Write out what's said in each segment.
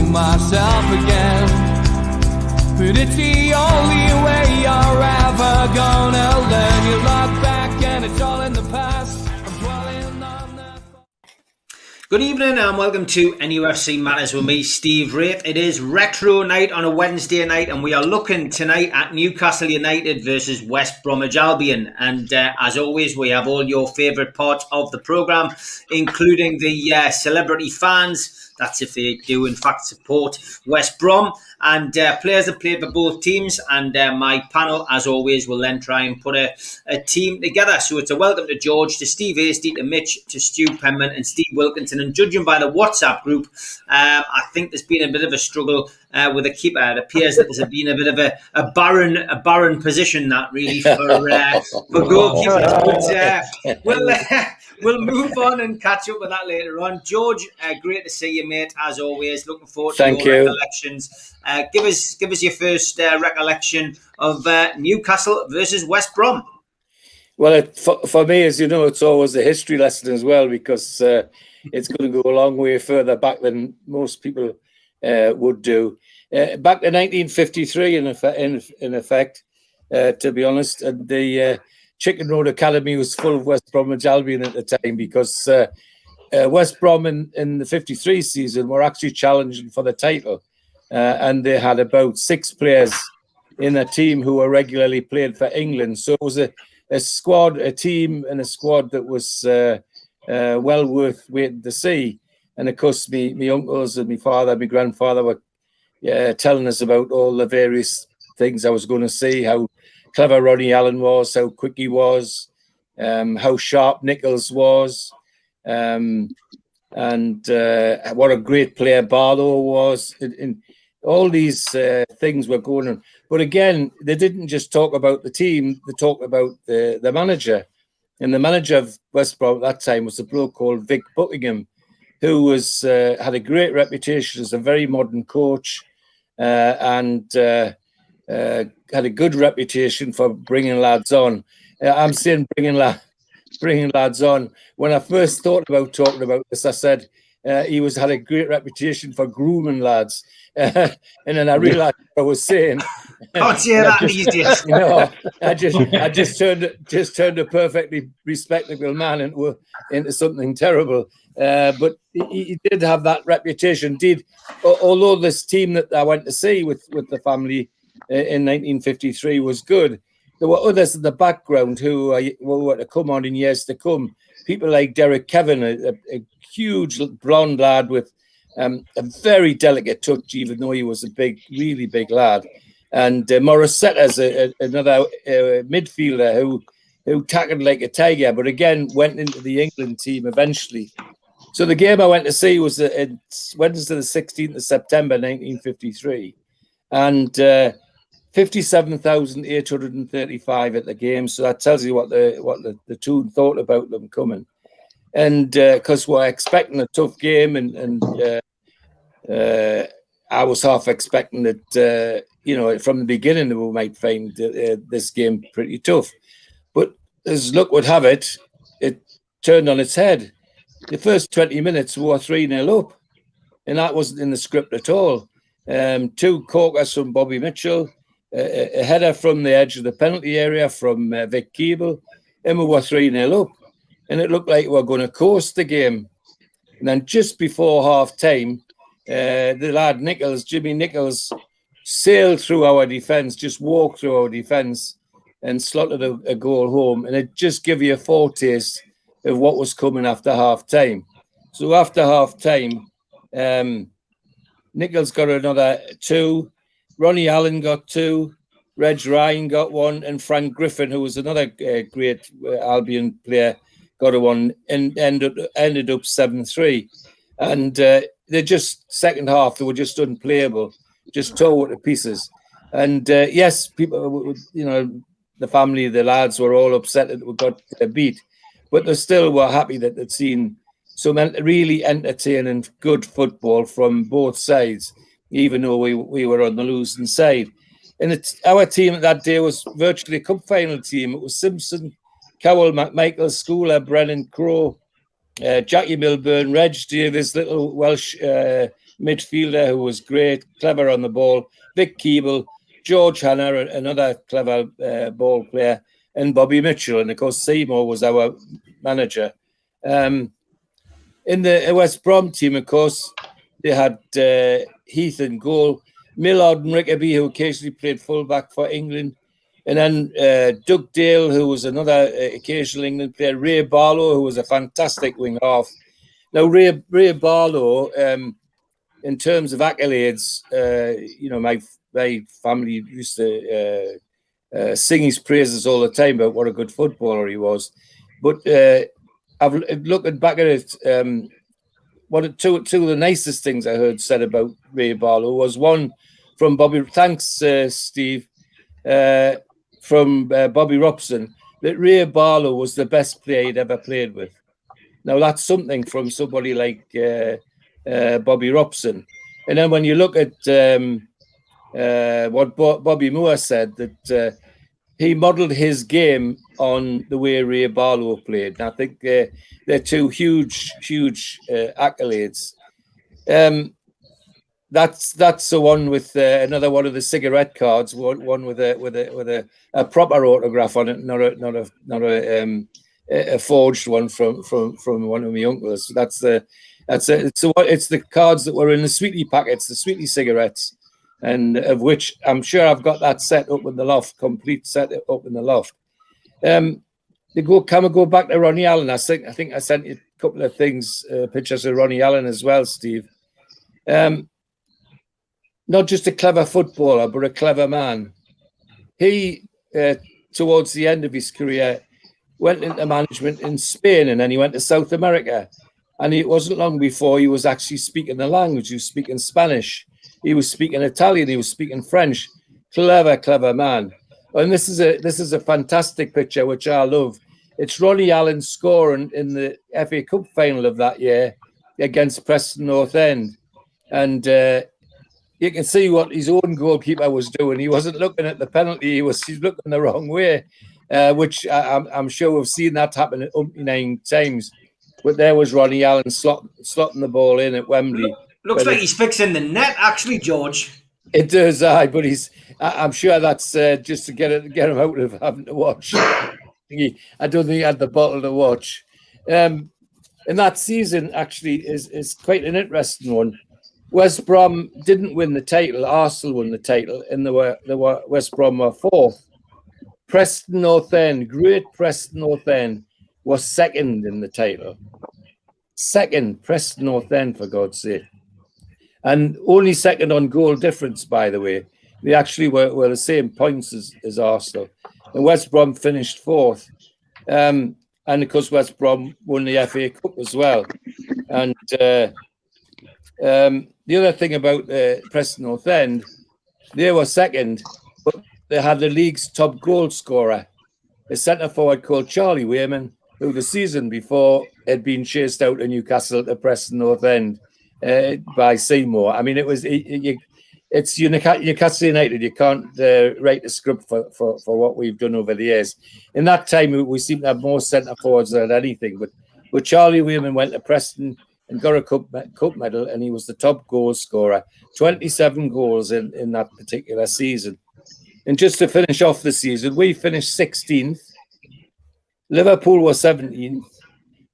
myself again. But it's the only way you're ever gonna learn. You look back and it's all in the past. I'm dwelling on that. Good evening and welcome to NUFC Matters with me, Steve Wraith. It is retro night on a Wednesday night and we are looking tonight at Newcastle United versus West Bromwich Albion. And as always, we have all your favourite parts of the programme, including the celebrity fans. That's if they do, in fact, support West Brom. And players that played for both teams. And my panel, as always, will then try and put a team together. So it's a welcome to George, to Steve Hasty, to Mitch, to Stu Penman and Steve Wilkinson. And judging by the WhatsApp group, I think there's been a bit of a struggle with a keeper. It appears that there's been a bit of a barren position, that really, for goalkeepers. But we'll move on and catch up with that later on. George, great to see you, mate, as always. Looking forward to your recollections. Give us your first recollection of Newcastle versus West Brom. Well, for me, as you know, it's always a history lesson as well, because it's going to go a long way further back than most people would do. Back to 1953, in effect, to be honest, and the Chicken Road Academy was full of West Bromwich Albion at the time, because West Brom in the 53 season were actually challenging for the title, and they had about 6 players in a team who were regularly played for England. So it was a team and a squad that was well worth waiting to see. And of course, my uncles and my father, my grandfather were telling us about all the various things I was going to see, how clever Ronny Allen was, how quick he was, how sharp Nichols was, and what a great player Barlow was. And all these things were going on. But again, they didn't just talk about the team, they talked about the manager. And the manager of West Brom at that time was a bloke called Vic Buckingham, who was had a great reputation as a very modern coach, and had a good reputation for bringing lads on. I'm saying bringing lads on. When I first thought about talking about this, I said he had a great reputation for grooming lads, and then I realised what I was saying. Can't say that these days. No, I just turned a perfectly respectable man into something terrible. But he did have that reputation. Although this team that I went to see with the family in 1953 was good, there were others in the background who were to come on in years to come. People like Derek Kevin, a huge blonde lad with a very delicate touch, even though he was a really big lad. And Morissetta's another midfielder who tackled like a tiger, but again went into the England team eventually. So the game I went to see was Wednesday, the 16th of September, 1953, and 57,835 at the game. So that tells you what the tune thought about them coming. And because we're expecting a tough game, and I was half expecting that, from the beginning we might find this game pretty tough. But as luck would have it, it turned on its head. The first 20 minutes we were 3-0 up, and that wasn't in the script at all. 2 corkers from Bobby Mitchell, a header from the edge of the penalty area from Vic Keeble, and we were 3-0 up. And it looked like we were going to coast the game. And then just before half-time, the lad Jimmy Nichols, sailed through our defence, just walked through our defence and slotted a goal home. And it just gave you a foretaste of what was coming after half-time. So after half-time, Nichols got another 2, Ronny Allen got 2, Reg Ryan got 1, and Frank Griffin, who was another great Albion player, got a 1, and ended up 7-3. And they just, second half, they were just unplayable, just tore to pieces. And yes, people, the family, the lads were all upset that we got beat, but they still were happy that they'd seen some really entertaining, good football from both sides, even though we were on the losing side. And our team that day was virtually a cup final team. It was Simpson, Cowell, McMichael, Schooler, Brennan, Crowe, Jackie Milburn, Reg Davis, little Welsh midfielder who was great, clever on the ball. Vic Keeble, George Hanna, another clever ball player, and Bobby Mitchell. And of course, Seymour was our manager. In the West Brom team, of course, they had Heath in goal, Millard and Rickaby, who occasionally played fullback for England. And then Doug Dale, who was another occasional England player. Ray Barlow, who was a fantastic wing half. Now, Ray Barlow, in terms of accolades, my family used to sing his praises all the time about what a good footballer he was. But I've looking back at it, two of the nicest things I heard said about Ray Barlow was one from Bobby. Thanks, Steve. From Bobby Robson, that Ray Barlow was the best player he'd ever played with. Now, that's something from somebody like Bobby Robson. And then when you look at what Bobby Moore said, that he modelled his game on the way Ray Barlow played. And I think they're two huge accolades. That's the one with another one of the cigarette cards. One with a proper autograph on it, not a forged one from one of my uncles. It's the cards that were in the Sweetie packets, the Sweetie cigarettes, and of which I'm sure I've got that set up in the loft, complete set up in the loft. Can we go back to Ronny Allen? I think I sent you a couple of things, pictures of Ronny Allen as well, Steve. Not just a clever footballer, but a clever man. He, towards the end of his career, went into management in Spain, and then he went to South America. And it wasn't long before he was actually speaking the language. He was speaking Spanish. He was speaking Italian. He was speaking French. Clever man. And this is a fantastic picture, which I love. It's Ronny Allen scoring in the FA Cup final of that year against Preston North End. And you can see what his own goalkeeper was doing. He wasn't looking at the penalty. He's looking the wrong way, which I'm sure we've seen that happen 9 times. But there was Ronny Allen slotting the ball in at Wembley. Looks like he's fixing the net, actually, George. It does, but I'm sure that's just to get him out of having to watch. I don't think he had the bottle to watch. And that season actually is quite an interesting one. West Brom didn't win the title. Arsenal won the title, and West Brom were 4th. Preston North End, great Preston North End, was 2nd in the title. 2nd, Preston North End, for God's sake. And only 2nd on goal difference, by the way. They actually were the same points as Arsenal. And West Brom finished 4th. And of course, West Brom won the FA Cup as well. And the other thing about Preston North End, they were 2nd, but they had the league's top goal scorer, a centre forward called Charlie Wayman, who the season before had been chased out of Newcastle to Preston North End by Seymour. I mean, it's Newcastle United. You can't write a script for what we've done over the years. In that time, we seem to have more centre forwards than anything. But Charlie Wayman went to Preston and got a cup medal, and he was the top goal scorer. 27 goals in that particular season. And just to finish off the season, we finished 16th. Liverpool were 17th.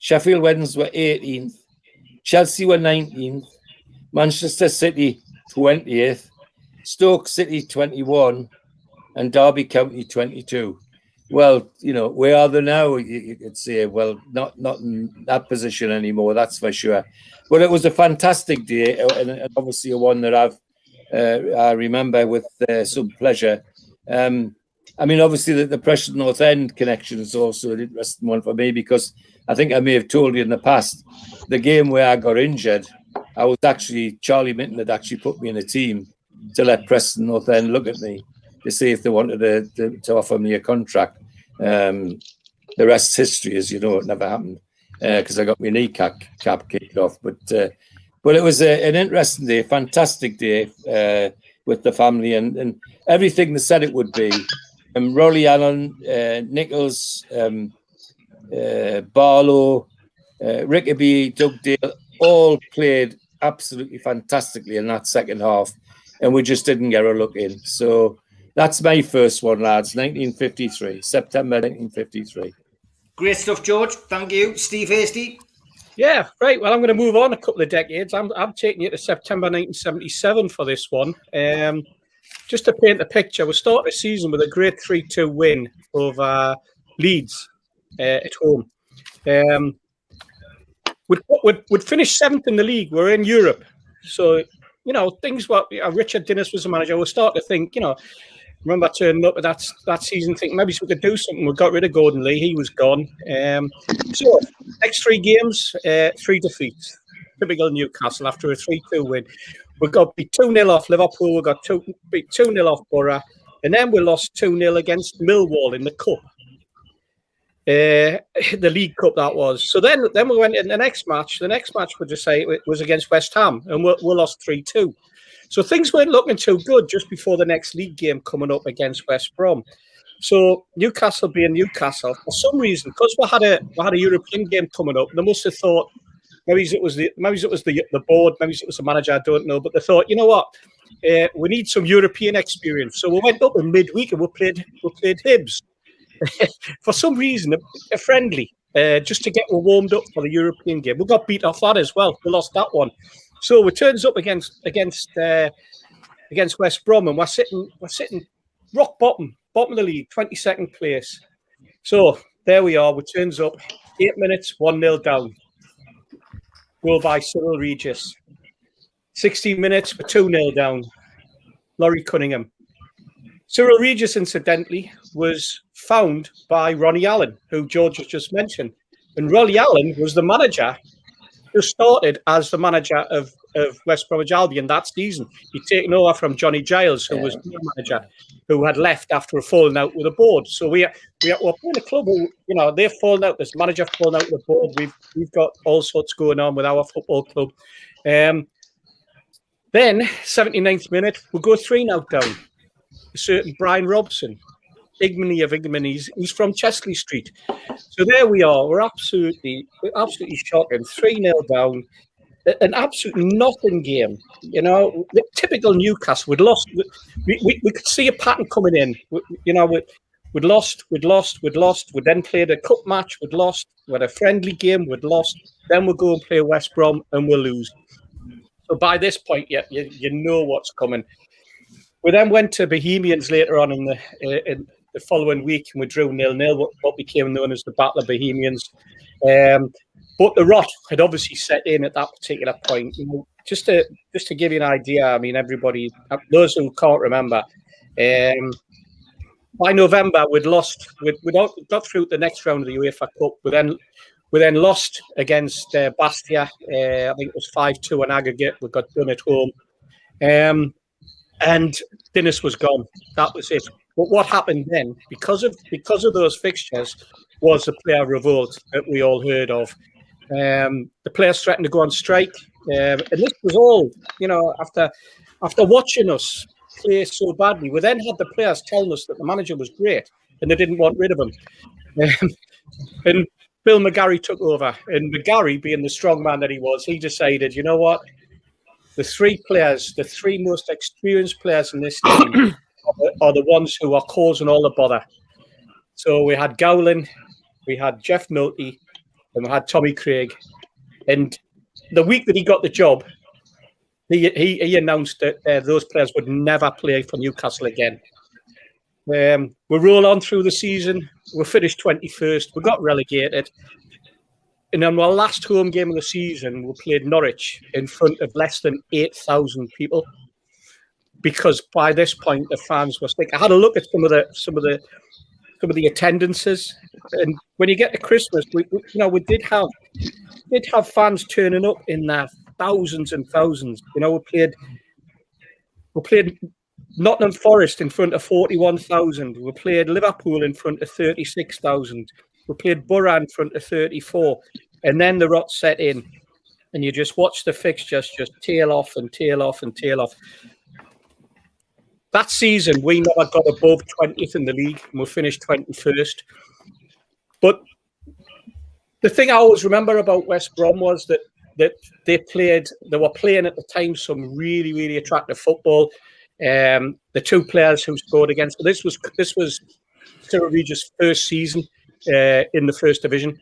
Sheffield Wednesday were 18th. Chelsea were 19th. Manchester City 20th. Stoke City 21. And Derby County 22. Well, where are they now? You could say, well, not in that position anymore, that's for sure. But it was a fantastic day, and obviously a one that I remember with some pleasure. I mean, obviously, the Preston North End connection is also an interesting one for me, because I think I may have told you in the past, the game where I got injured, I was actually, Charlie Minton had actually put me in a team to let Preston North End look at me to see if they wanted to offer me a contract. The rest's history, as you know, it never happened because I got my kneecap kicked off. But it was an interesting day, fantastic day with the family and everything they said it would be. Ronny Allen, Nichols, Barlow, Rickaby, Doug Dale, all played absolutely fantastically in that second half, and we just didn't get a look in. So that's my first one, lads. 1953, September 1953. Great stuff, George. Thank you. Steve Hasty. Yeah, right. Well, I'm going to move on a couple of decades. I'm taking you to September 1977 for this one. Just to paint the picture, we started the season with a great 3-2 win over Leeds at home. We'd finished 7th in the league. We're in Europe. So, things were... Richard Dennis was the manager. We'll start to think, remember turning up at that season, thinking maybe we could do something. We got rid of Gordon Lee. He was gone. So, next 3 games, 3 defeats. Typical Newcastle after a 3-2 win. We got beat 2-0 off Liverpool. We got beat 2-0 off Borough. And then we lost 2-0 against Millwall in the Cup. The League Cup, that was. So then we went in the next match. The next match, we'll just say, it was against West Ham. And we lost 3-2. So things weren't looking too good just before the next league game coming up against West Brom. So Newcastle being Newcastle, for some reason, because we had a European game coming up, they must have thought maybe it was the board, maybe it was the manager, I don't know, but they thought, you know what, we need some European experience. So we went up in midweek and we played Hibs. For some reason, a friendly, just to get warmed up for the European game. We got beat off that as well. We lost that one. So we turns up against West Brom, and we're sitting rock bottom of the league, 22nd place. So there we are. We turns up 8 minutes, 1-0 down. Goal by Cyril Regis. 16 minutes, we're 2-0 down. Laurie Cunningham. Cyril Regis, incidentally, was found by Ronny Allen, who George has just mentioned. And Ronny Allen was the manager who started as the manager of West Bromwich Albion that season. He'd taken over from Johnny Giles, who was the manager, who had left after a falling out with the board. So we're playing a club who, they've fallen out. This manager fallen out with the board. We've got all sorts going on with our football club. Then 79th minute, we'll go 3-0 down. A certain Brian Robson, ignominy of ignominies. He's from Chesley Street. So there we are. We're absolutely shocking. 3-0 down. An absolutely nothing game. The typical Newcastle. We'd lost. We could see a pattern coming in. We'd lost. We then played a cup match. We'd lost. We had a friendly game. We'd lost. Then we'll go and play West Brom and we'll lose. So by this point, you know what's coming. We then went to Bohemians later on in the following week, and we drew 0-0, what became known as the Battle of Bohemians. But the rot had obviously set in at that particular point. Just to give you an idea, I mean, everybody, those who can't remember, by November we'd lost. We'd got through the next round of the UEFA Cup. We then lost against Bastia. I think it was 5-2 in aggregate. We got done at home. And Dennis was gone. That was it. But what happened then, because of those fixtures, was the player revolt that we all heard of. The players threatened to go on strike. And this was all, after watching us play so badly. We then had the players telling us that the manager was great and they didn't want rid of him. And Bill McGarry took over. And McGarry, being the strong man that he was, he decided, you know what? The 3 most experienced players in this team are the ones who are causing all the bother. So we had Gowland, we had Jeff Milty, and we had Tommy Craig. And the week that he got the job, he announced that those players would never play for Newcastle again. We roll on through the season. We finished 21st. We got relegated. And on our last home game of the season, we played Norwich in front of less than 8,000 people, because by this point the fans were sick. I had a look at some of the attendances, and when you get to Christmas, we did have fans turning up in their thousands and thousands. We played Nottingham Forest in front of 41,000. We played Liverpool in front of 36,000. We played Borough in front of 34, and then the rot set in, and you just watch the fixtures just tail off and tail off and tail off. That season, we never got above 20th in the league, and we finished 21st. But the thing I always remember about West Brom was that that they were playing at the time some really, really attractive football. The two players who scored against this was Cyril Regis' first season in the First Division.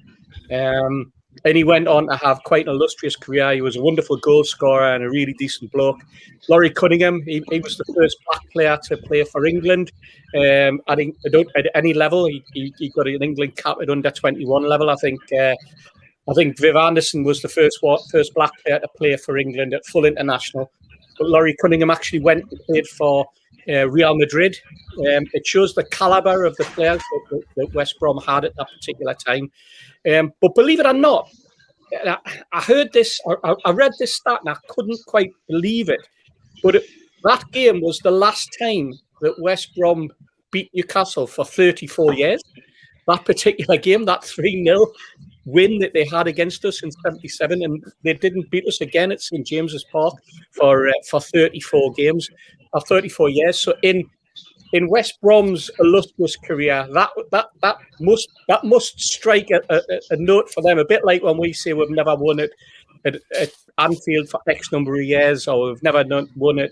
And he went on to have quite an illustrious career. He was a wonderful goal scorer and a really decent bloke. Laurie Cunningham, he was the first black player to play for England. I think at any level, he got an England cap at under 21 level. I think Viv Anderson was the first black player to play for England at full international. But Laurie Cunningham actually went and played for Real Madrid. It shows the calibre of the players that West Brom had at that particular time. But believe it or not, I heard this, I read this stat and I couldn't quite believe it. But that game was the last time that West Brom beat Newcastle for 34 years. That particular game, that 3-0 win that they had against us in 77, and they didn't beat us again at St James's Park for 34 games, or 34 years. So in West Brom's illustrious career, that must strike a note for them. A bit like when we say we've never won it at Anfield for X number of years, or we've never won it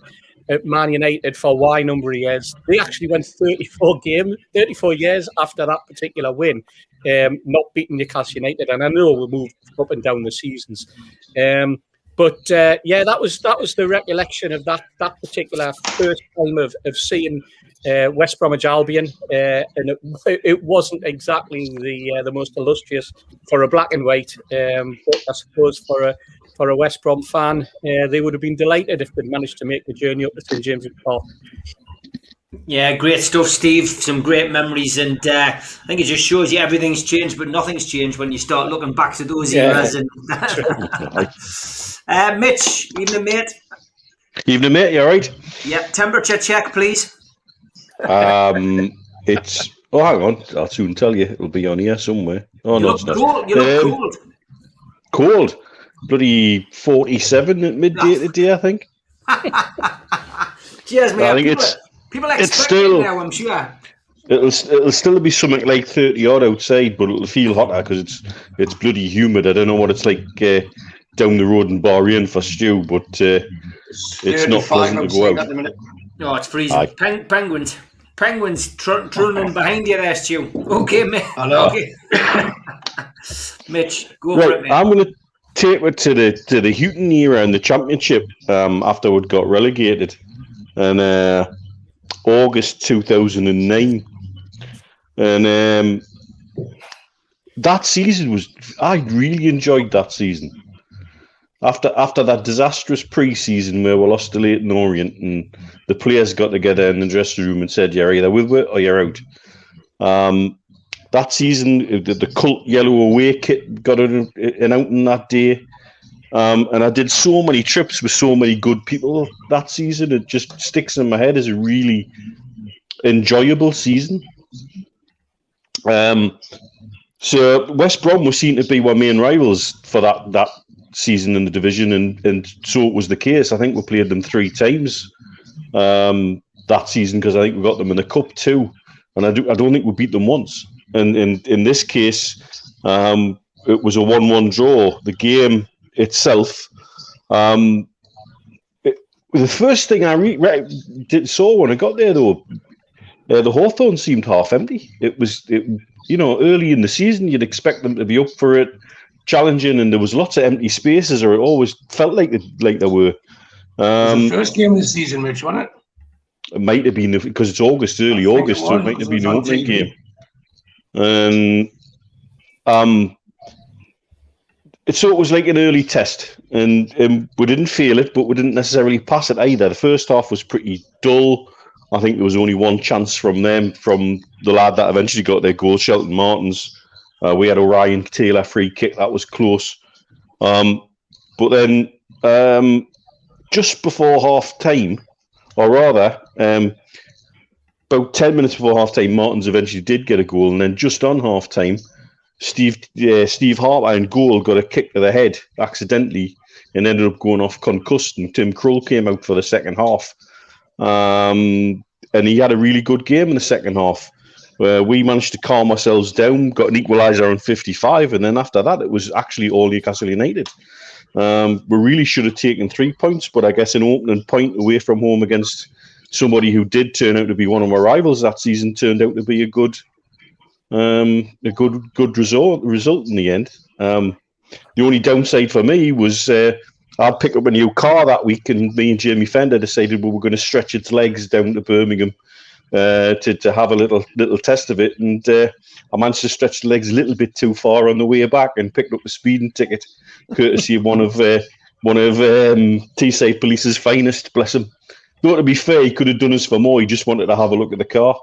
at Man United for Y number of years. They actually went 34 years after that particular win, not beating Newcastle United. And I know we moved up and down the seasons. But that was the recollection of that particular first time of seeing West Bromwich Albion, and it wasn't exactly the most illustrious for a black and white. But I suppose for a West Brom fan, they would have been delighted if they'd managed to make the journey up to St James's Park. Yeah, great stuff, Steve. Some great memories, and I think it just shows you everything's changed, but nothing's changed when you start looking back to those eras. And Mitch, evening, mate. Evening, mate. You all right? Yeah. Temperature check, please. It's. Oh, hang on. I'll soon tell you. It'll be on here somewhere. Oh, you no, look it's not. cold. You look cold. Cold. Bloody 47 at midday today, I think. Cheers, mate. I think people expect still, it now, I'm sure. It'll still be something like 30 odd outside, but it'll feel hotter because it's bloody humid. I don't know what it's like down the road in Bahrain for Stu, but it's not pleasant to go out. No, it's freezing. Penguins trundling behind you there, Stu. Okay, mate. Hello. Okay. Mitch, go for it, mate. I'm going to take it to the Houghton era in the Championship after we'd got relegated in August 2009. And that season I really enjoyed that season. After that disastrous pre-season where we lost to Leyton Orient and the players got together in the dressing room and said, you're either with it or you're out. That season, the cult yellow away kit got an outing that day. And I did so many trips with so many good people that season. It just sticks in my head as a really enjoyable season. So West Brom was seen to be our main rivals for that season in the division, and so it was the case. I think we played them 3 times that season because I think we got them in the cup too, and I don't think we beat them once. And in this case, it was a 1-1 draw. The game itself, the first thing I saw when I got there though, the Hawthorn seemed half empty. It early in the season, you'd expect them to be up for it, challenging, and there was lots of empty spaces, or it always felt like there were. It was the first game of the season, Rich, wasn't it? It might have been because it's early August, so it might have been an opening game. And so it was like an early test, and we didn't feel it, but we didn't necessarily pass it either. The first half was pretty dull. I think there was only one chance from the lad that eventually got their goal, Shelton Martins. We had Orion Taylor free kick, that was close. But then just before half time, or rather, about 10 minutes before half time, Martins eventually did get a goal, and then just on half time, Steve Harper in goal got a kick to the head accidentally and ended up going off concussed, and Tim Krull came out for the second half. And he had a really good game in the second half. We managed to calm ourselves down, got an equaliser on 55, and then after that, it was actually all Newcastle United. We really should have taken 3 points, but I guess an opening point away from home against somebody who did turn out to be one of our rivals that season turned out to be a good result in the end. The only downside for me was I'd pick up a new car that week, and me and Jamie Fender decided we were going to stretch its legs down to Birmingham to have a little test of it, and I managed to stretch the legs a little bit too far on the way back and picked up a speeding ticket, courtesy of one of Teesside Police's finest. Bless him. Though to be fair, he could have done us for more. He just wanted to have a look at the car.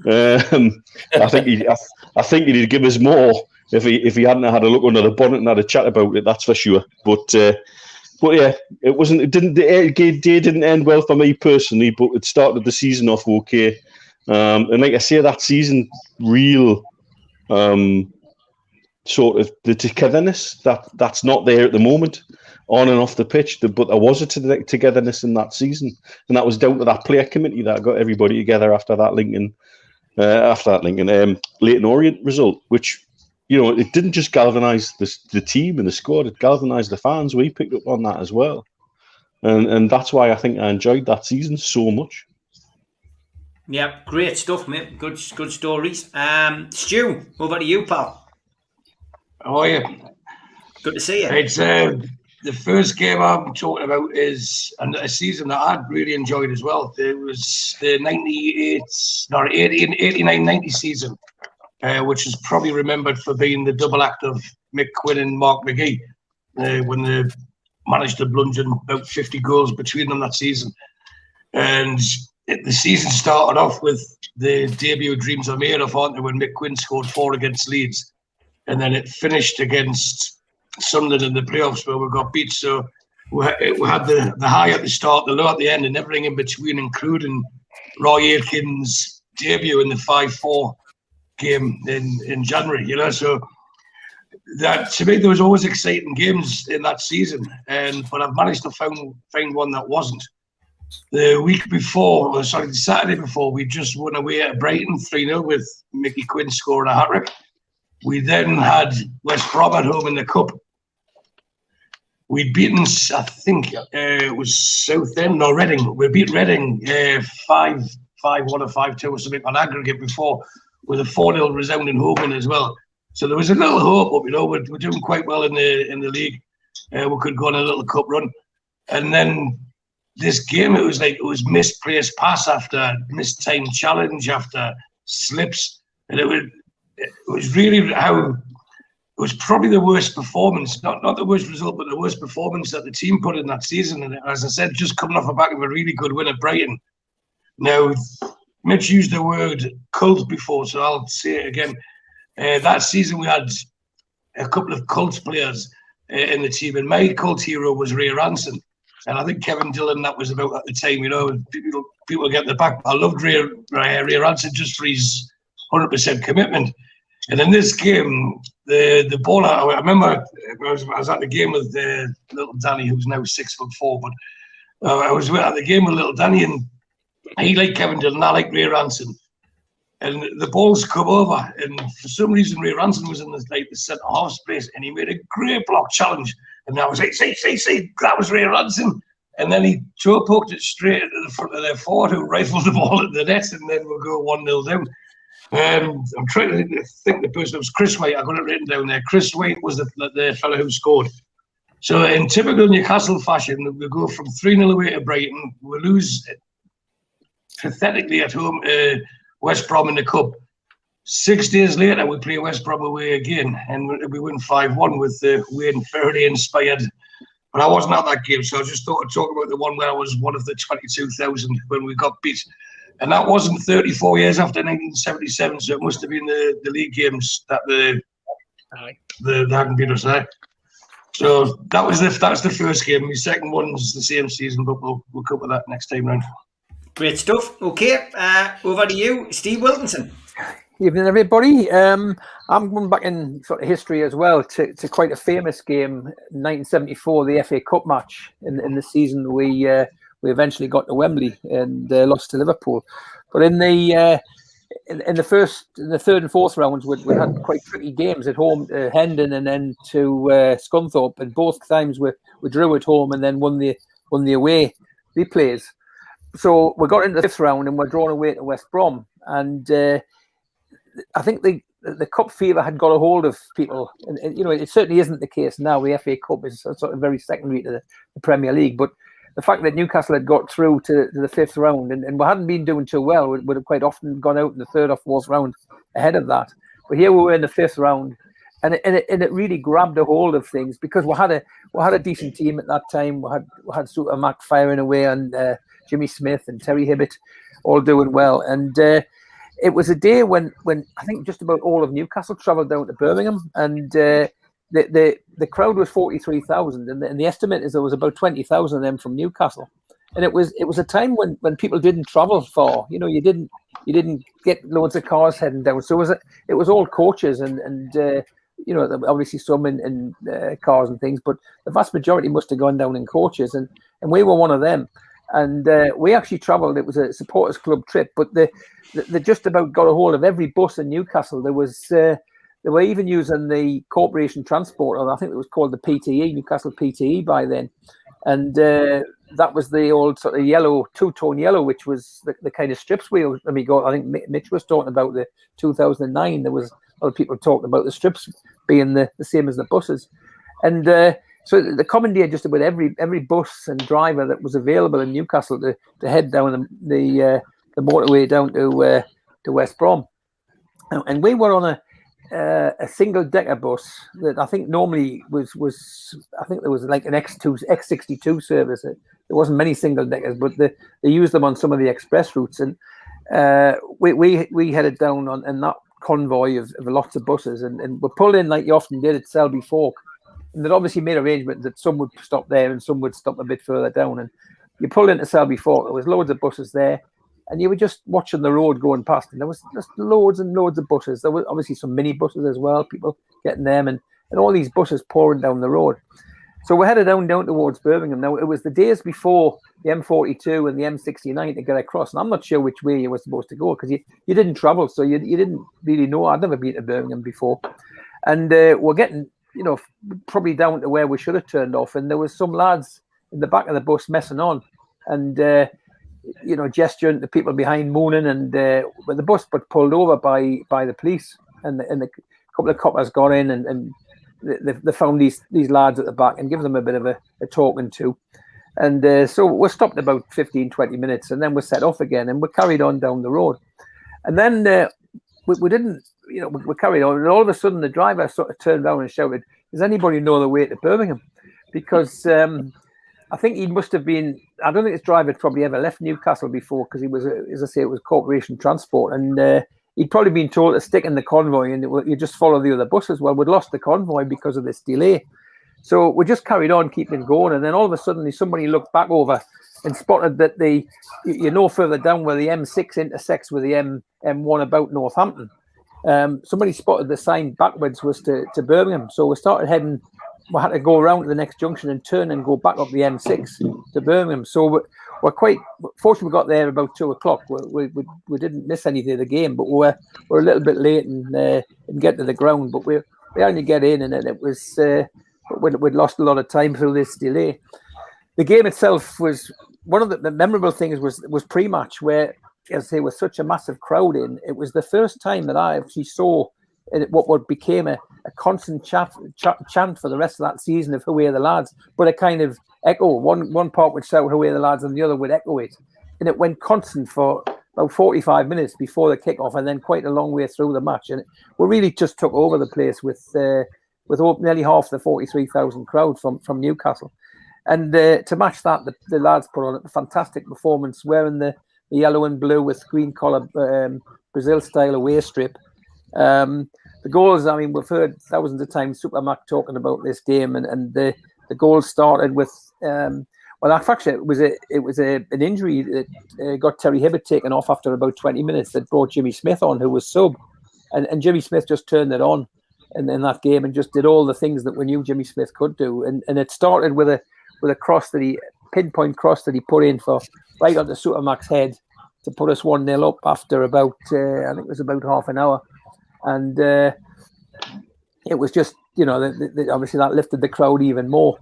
I think he'd give us more if he hadn't had a look under the bonnet and had a chat about it. That's for sure. But yeah, it didn't end well for me personally. But it started the season off okay. And like I say, that season, real sort of the togetherness that's not there at the moment, on and off the pitch. But there was a togetherness in that season, and that was down to that player committee that got everybody together after that Leyton Orient result, which, you know, it didn't just galvanise the team and the squad; it galvanised the fans. We picked up on that as well, and that's why I think I enjoyed that season so much. Yeah, great stuff, mate. Good stories. Stu, over to you, pal. How are you? Good to see you. It's the first game I'm talking about is a season that I'd really enjoyed as well. It was the 89-90 season, which is probably remembered for being the double act of Mick Quinn and Mark McGee, when they managed to bludgeon about 50 goals between them that season. And the season started off with the debut dreams are made of, aren't they, when Mick Quinn scored 4 against Leeds. And then it finished against Sunderland in the playoffs where we got beat. So we had the high at the start, the low at the end, and everything in between, including Roy Aitken's debut in the 5-4 game in January. You know, so that, to me, there was always exciting games in that season. But I've managed to find one that wasn't. The Saturday before, we just won away at Brighton 3-0 with Mickey Quinn scoring a hat-trick. We then had West Brom at home in the Cup. We'd beaten, I think it was Southend or Reading. We beat Reading 5-1 or 5-2 or something on aggregate before, with a 4-0 resounding home win as well. So there was a little hope, but, you know, we're doing quite well in the league. We could go on a little cup run. And then this game, it was misplaced pass after missed time challenge after slips, and it was really it was probably the worst performance, not the worst result, but the worst performance that the team put in that season. And as I said, just coming off the back of a really good win at Brighton. Now, Mitch used the word cult before, so I'll say it again. That season we had a couple of cult players in the team, and my cult hero was Ray Ranson. And I think Kevin Dillon, that was about at the time, you know, people get the back. I loved Ray Ranson just for his 100% commitment. And in this game, the ball, I remember I was at the game with little Danny, who's now 6'4", but I was at the game with little Danny, and he liked Kevin Dillon, I like Ray Ranson. And the balls come over, and for some reason Ray Ranson was in the centre half space, and he made a great block challenge. And I was like, see, that was Ray Ranson. And then he poked it straight into the front of their forward, who rifled the ball at the net, and then we'll go 1-0 down. I'm trying to think the person, it was Chris White. I got it written down there. Chris White was the fellow who scored. So in typical Newcastle fashion, we go from 3-0 away to Brighton. We lose pathetically at home West Brom in the Cup. 6 days later, we play West Brom away again, and we win 5-1 with the Wayne Faraday inspired. But I wasn't at that game, so I just thought I'd talk about the one where I was one of the 22,000 when we got beat. And that wasn't 34 years after 1977, so it must have been the league games that the hadn't beat us there. So that's the first game. The second one's the same season, but we'll cover that next time round. Great stuff. Okay, over to you, Steve Wilkinson. Evening, everybody. I'm going back in sort of history as well to quite a famous game, 1974, the FA Cup match. In the season, we eventually got to Wembley and lost to Liverpool. But in the in the third and fourth rounds, we had quite tricky games at home, Hendon and then to Scunthorpe, and both times we drew at home and then won the away replays. So we got into the fifth round and we're drawn away to West Brom, and I think the cup fever had got a hold of people, and it certainly isn't the case now. The FA Cup is sort of very secondary to the Premier League, but the fact that Newcastle had got through to the fifth round and we hadn't been doing too well, we would have quite often gone out in the third or fourth round ahead of that. But here we were in the fifth round, and it really grabbed a hold of things, because we had a decent team at that time. We had Super Mac firing away, and Jimmy Smith and Terry Hibbett all doing well, and it was a day when I think just about all of Newcastle travelled down to Birmingham, and the crowd was 43,000, and the estimate is there was about 20,000 of them from Newcastle, and it was a time when people didn't travel far. You didn't get loads of cars heading down, so it was all coaches and obviously some in cars and things, but the vast majority must have gone down in coaches, and we were one of them. And we actually travelled. It was a supporters club trip, but they just about got a hold of every bus in Newcastle. They were even using the corporation transport, or I think it was called the PTE, Newcastle PTE by then, and that was the old sort of yellow, two-tone yellow, which was the kind of strips wheel. I think Mitch was talking about the 2009. There was other people talking about the strips being the same as the buses, and so the commandeered just about every bus and driver that was available in Newcastle to head down the motorway down to West Brom, and we were on a single decker bus that I think normally was I think there was like an X62 service. There wasn't many single deckers, but they used them on some of the express routes, and we headed down on that convoy of lots of buses, and we pulled in like you often did at Selby Fork, and they'd obviously made arrangements that some would stop there and some would stop a bit further down, and you pulled into Selby Fork, there was loads of buses there, and you were just watching the road going past, and there was just loads and loads of buses. There were obviously some mini buses as well, people getting them, and all these buses pouring down the road. So we headed down towards Birmingham. Now, it was the days before the M42 and the M69 to get across, and I'm not sure which way you were supposed to go, because you didn't travel, so you didn't really know. I'd never been to Birmingham before. And we're getting, probably down to where we should have turned off, and there was some lads in the back of the bus messing on, and gesturing to people behind, mooning, and when the bus got pulled over by the police, and a couple of coppers got in, and they found these lads at the back and give them a bit of a talking to, and so we stopped about 15-20 minutes, and then we set off again, and we carried on down the road, and then we didn't, we carried on, and all of a sudden the driver sort of turned around and shouted, "Does anybody know the way to Birmingham?" Because I think he must have been, I don't think his driver had probably ever left Newcastle before, because he was, as I say, it was corporation transport, and he'd probably been told to stick in the convoy and you just follow the other buses. Well, we'd lost the convoy because of this delay. So we just carried on keeping going, and then all of a sudden somebody looked back over and spotted that further down where the M6 intersects with the M1 about Northampton, somebody spotted the sign backwards was to Birmingham. So we started heading. We had to go around to the next junction and turn and go back up the M6 to Birmingham. So we're quite fortunate. We got there about 2:00. We didn't miss anything of the game, but we're a little bit late in getting to the ground. But we only get in, and it was we'd lost a lot of time through this delay. The game itself was one of the memorable things was pre-match, where, as I say, with such a massive crowd in, it was the first time that I actually saw what became a constant chant for the rest of that season of "Who are the lads?" but a kind of echo. One part would shout "Who are the lads?" and the other would echo it, and it went constant for about 45 minutes before the kickoff, and then quite a long way through the match. And we really just took over the place with nearly half the 43,000 crowd from Newcastle. And to match that, the lads put on a fantastic performance, wearing the yellow and blue with green collar Brazil style away strip. The goals, I mean, we've heard thousands of times Super Mac talking about this game, and the goals started with actually it was an injury that got Terry Hibbett taken off after about 20 minutes that brought Jimmy Smith on, who was sub, and Jimmy Smith just turned it on in that game and just did all the things that we knew Jimmy Smith could do, and it started with a cross pinpoint cross that he put in for right onto Super Mac's head put us 1-0 up after about I think it was about half an hour, and it was just obviously that lifted the crowd even more,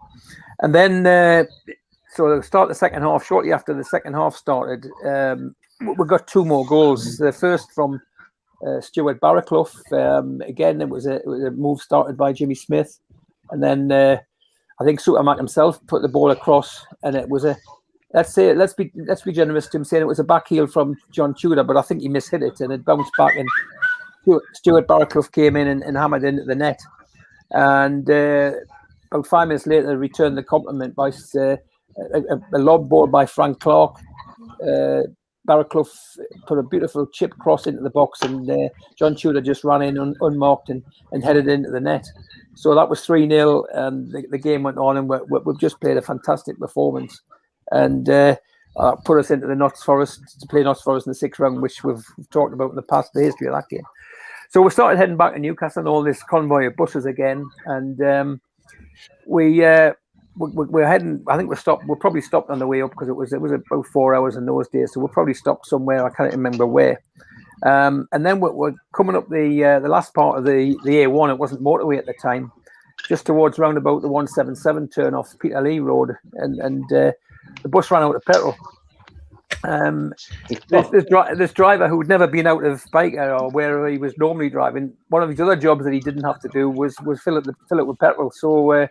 and then so start the second half. Shortly after the second half started, we got 2 more goals. The first from Stuart Barraclough. Again, it was a move started by Jimmy Smith, and then I think Supermac himself put the ball across, and it was let's be generous to him, saying it was a back heel from John Tudor, but I think he mishit it and it bounced back, and Stuart Barraclough came in and hammered into the net, and about 5 minutes later returned the compliment by a lob ball by Frank Clark. Barraclough put a beautiful chip cross into the box, and John Tudor just ran in unmarked and headed into the net. So that was 3-0, and the game went on, and we've just played a fantastic performance, and put us into the Notts Forest to play Notts Forest in the 6th round, which we've talked about in the past, the history of that game. So we started heading back to Newcastle and all this convoy of buses again, and we're heading. I think we're probably stopped on the way up, because it was about 4 hours in those days. So we're probably stopped somewhere. I can't remember where. And then we're coming up the last part of the A1. It wasn't motorway at the time, just towards round about the 177 turn off Peter Lee Road, and the bus ran out of petrol. This driver who'd never been out of Byker or where he was normally driving, one of his other jobs that he didn't have to do was fill it with petrol. So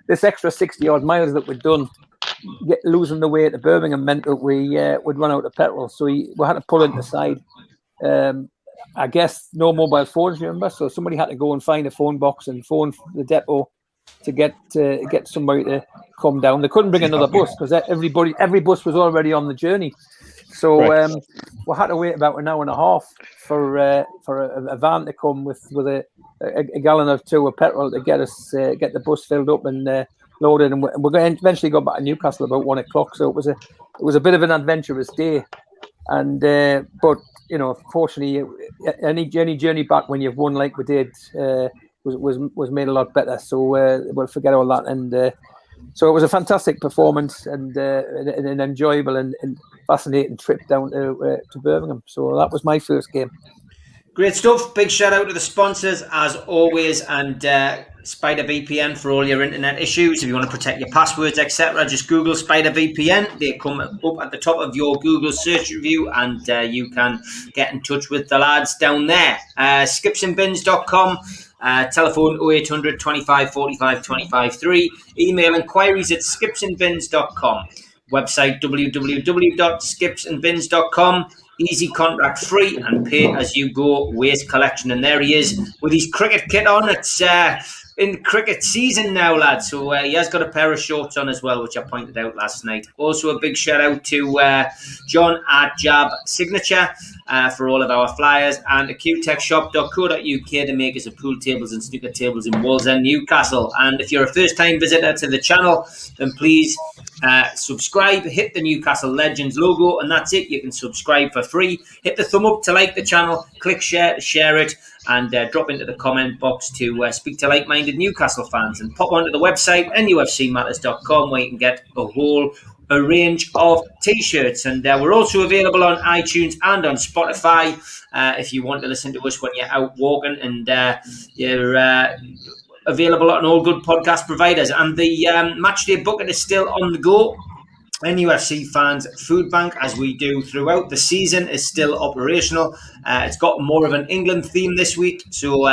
this extra 60 odd miles that we'd done, losing the way to Birmingham, meant that we'd run out of petrol. So we had to pull into the side. I guess no mobile phones, remember? So somebody had to go and find a phone box and phone the depot to get somebody to come down. They couldn't bring another bus because every bus was already on the journey. So we had to wait about an hour and a half for a van to come with a gallon or 2 of petrol to get the bus filled up and loaded. And we're going to eventually go back to Newcastle about 1 o'clock. So it was a bit of an adventurous day, and but fortunately, any journey back when you've won like we did was made a lot better. So we'll forget all that, and so it was a fantastic performance and an enjoyable and fascinating trip down to Birmingham. So that was my first game. Great stuff. Big shout out to the sponsors as always, and Spider VPN for all your internet issues. If you want to protect your passwords, etc., just Google Spider VPN. They come up at the top of your Google search review, and you can get in touch with the lads down there. Skipsandbins.com. Telephone 0800 25 45 25 3. Email inquiries at skipsandbins.com. Website www.skipsandbins.com. Easy, contract free, and pay as you go waste collection. And there he is with his cricket kit on. It's in cricket season now, lads. So he has got a pair of shorts on as well, which I pointed out last night. Also a big shout out to John at Jab Signature for all of our flyers, and acutechshop.co.uk, the makers of pool tables and snooker tables in Wallsend, Newcastle. And if you're a first time visitor to the channel, then please subscribe, hit the Newcastle Legends logo, and that's it. You can subscribe for free. Hit the thumb up to like the channel, click share to share it, and drop into the comment box to speak to like-minded Newcastle fans, and pop onto the website NUFCmatters.com, where you can get a range of t-shirts. And we're also available on iTunes and on Spotify if you want to listen to us when you're out walking, and you're available on all good podcast providers. And the matchday bucket is still on the go. NUFC fans food bank, as we do throughout the season, is still operational. It's got more of an England theme this week, so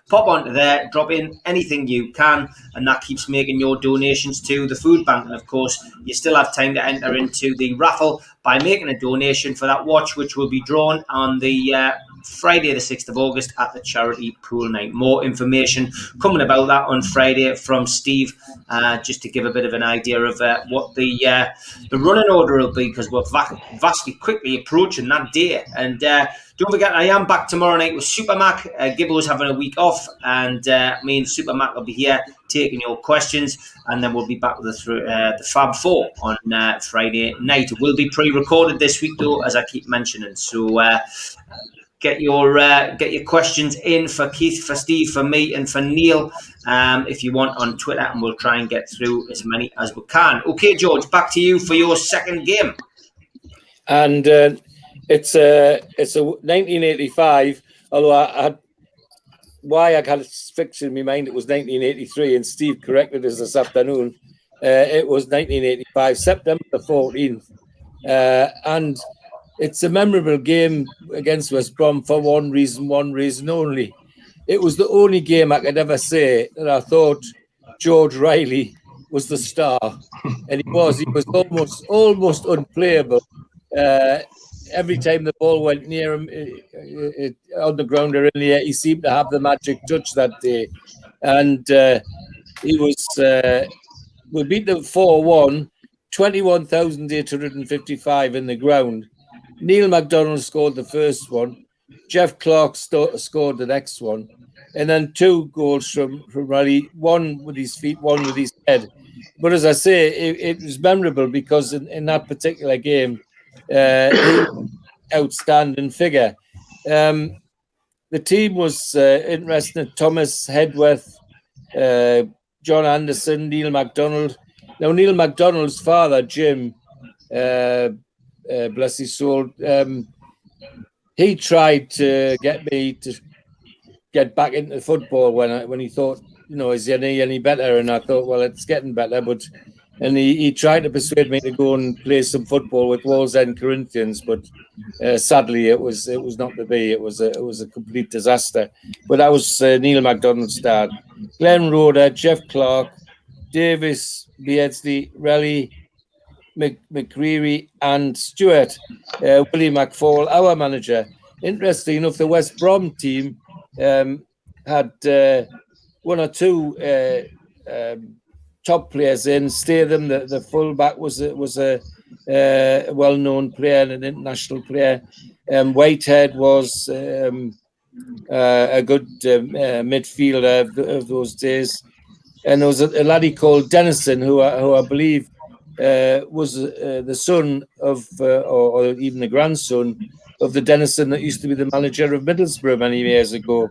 pop onto there, drop in anything you can, and that keeps making your donations to the food bank. And of course, you still have time to enter into the raffle by making a donation for that watch, which will be drawn on the Friday the 6th of August at the charity pool night. More information coming about that on Friday from Steve, just to give a bit of an idea of what the running order will be, because we're vastly quickly approaching that day. And don't forget, I am back tomorrow night with Supermac. Gibbo's having a week off, and me and Supermac will be here taking your questions, and then we'll be back with the Fab Four on Friday night. It will be pre-recorded this week though, as I keep mentioning, so get your questions in for Keith, for Steve, for me, and for Neil if you want on Twitter, and we'll try and get through as many as we can. Okay, George, back to you for your second game. And It's a 1985. Although I had a fixed in my mind, it was 1983, and Steve corrected us this afternoon. It was 1985, September the 14th, and it's a memorable game against West Brom for one reason only. It was the only game I could ever say that I thought George Riley was the star, and he was almost unplayable. Every time the ball went near him on the ground or in the air, he seemed to have the magic touch that day. And he was, we beat them 4-1, 21,855 in the ground. Neil MacDonald scored the first one. Jeff Clark scored the next one. And then 2 goals from Riley, one with his feet, one with his head. But as I say, it was memorable because in that particular game, outstanding figure. The team was interesting. Thomas Hedworth, John Anderson, Neil MacDonald. Now, Neil MacDonald's father, Jim, bless his soul, he tried to get me to get back into football when he thought, is he any better? And I thought, well, it's getting better, and he tried to persuade me to go and play some football with Wallsend Corinthians, but sadly it was not to be. It was a complete disaster. But that was Neil MacDonald's dad. Glenn Roder, Jeff Clark, Davis, Beardsley, Relly, McCreary, and Stewart. Willie McFall, our manager. Interesting enough, the West Brom team had 1 or 2 top players in. Statham, the fullback, was a well-known player and an international player. Whitehead was a good midfielder of those days. And there was a laddie called Dennison, who I believe was the son of, or even the grandson of the Dennison that used to be the manager of Middlesbrough many years ago.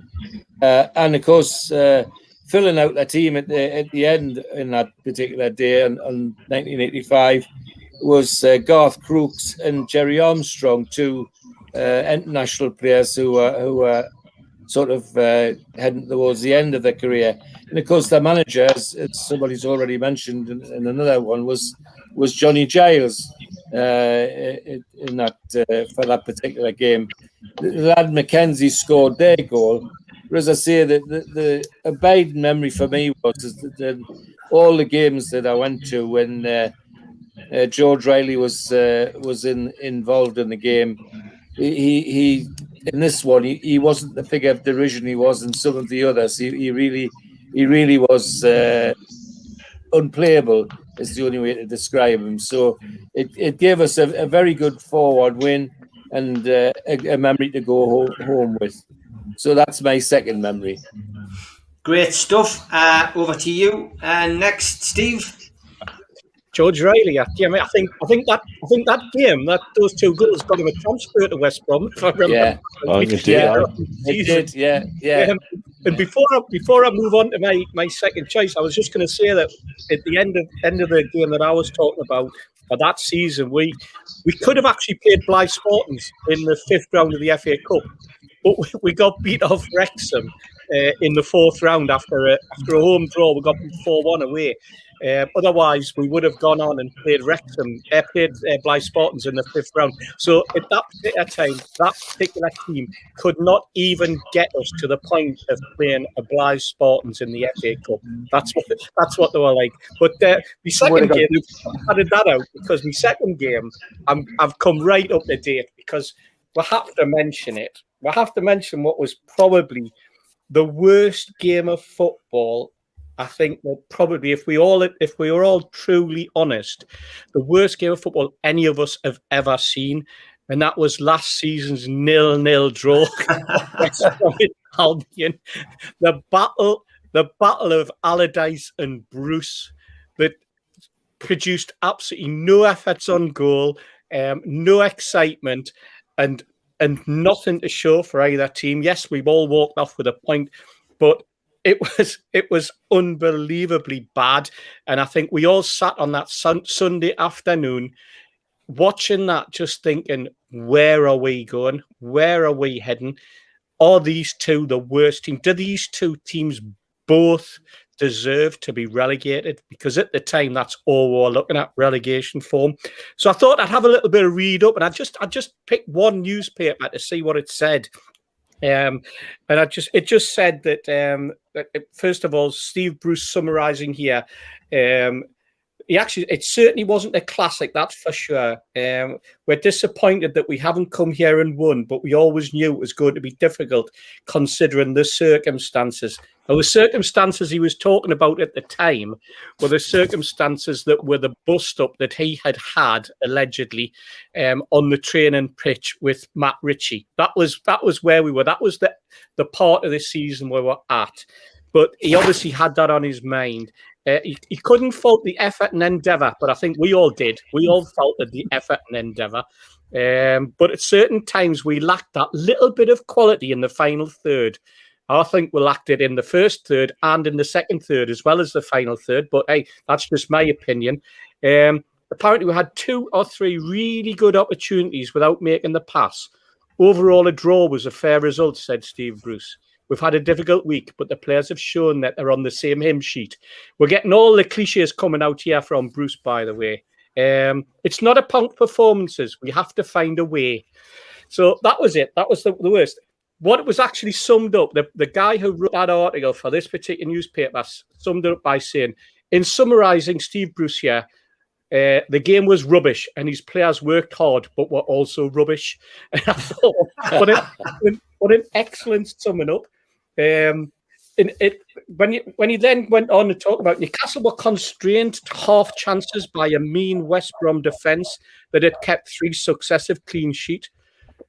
And of course, filling out the team at the end in that particular day on 1985 was Garth Crooks and Jerry Armstrong, 2 international players who were sort of heading towards the end of their career. And of course, their manager, as somebody's already mentioned in another one, was Johnny Giles in that for that particular game. The lad Mackenzie scored their goal. But as I say, the abiding memory for me was that all the games that I went to when George Riley was involved in the game, he in this one he wasn't the figure of derision he was in some of the others. He really was unplayable, is the only way to describe him. So it gave us a very good forward win and a memory to go home with. So that's my second memory. Great stuff. Over to you. Next, Steve. George Riley. I think that game, those 2 goals got him a transfer to West Brom. If I remember. Yeah. And before I move on to my second choice, I was just going to say that at the end of the game that I was talking about for that season, we could have actually played Blythe Spartans in the 5th round of the FA Cup, but we got beat off Wrexham in the 4th round after a home draw. We got beat 4-1 away. Otherwise, we would have gone on and played Blythe Spartans in the 5th round. So at that particular time, that particular team could not even get us to the point of playing a Blythe Spartans in the FA Cup. That's what they were like. But the second game, I added that out because my second game, I've come right up to date because we have to mention it. We have to mention what was probably the worst game of football. I think that probably, if we were all truly honest, the worst game of football any of us have ever seen, and that was last season's 0-0 draw West Bromwich Albion. The battle of Allardyce and Bruce that produced absolutely no efforts on goal, no excitement, and nothing to show for either team. Yes, we've all walked off with a point, but it was unbelievably bad. And I think we all sat on that Sunday afternoon watching that, just thinking, where are we going? Where are we heading? Are these two the worst team? Do these two teams both deserve to be relegated? Because at the time, that's all we were looking at, relegation form. So I thought I'd have a little bit of read up, and I just picked one newspaper to see what it said. And it just said that first of all, Steve Bruce summarising here. It certainly wasn't a classic, that's for sure. We're disappointed that we haven't come here and won, but we always knew it was going to be difficult considering the circumstances. Now, the circumstances he was talking about at the time were the circumstances that were the bust-up that he had allegedly on the training pitch with Matt Ritchie. That was where we were. That was the part of the season we were at. But he obviously had that on his mind. He couldn't fault the effort and endeavour, but I think we all did. We all faulted the effort and endeavour. But at certain times, we lacked that little bit of quality in the final third. I think we lacked it in the first third and in the second third, as well as the final third. But hey, that's just my opinion. Apparently, we had 2 or 3 really good opportunities without making the pass. Overall, a draw was a fair result, said Steve Bruce. We've had a difficult week, but the players have shown that they're on the same hymn sheet. We're getting all the cliches coming out here from Bruce, by the way. It's not about performances. We have to find a way. So that was it. That was the worst. What it was actually summed up, the guy who wrote that article for this particular newspaper summed it up by saying, in summarising Steve Bruce here, the game was rubbish and his players worked hard, but were also rubbish. And I thought, what an excellent summing up. When he then went on to talk about Newcastle were constrained to half chances by a mean West Brom defence that had kept 3 successive clean sheets.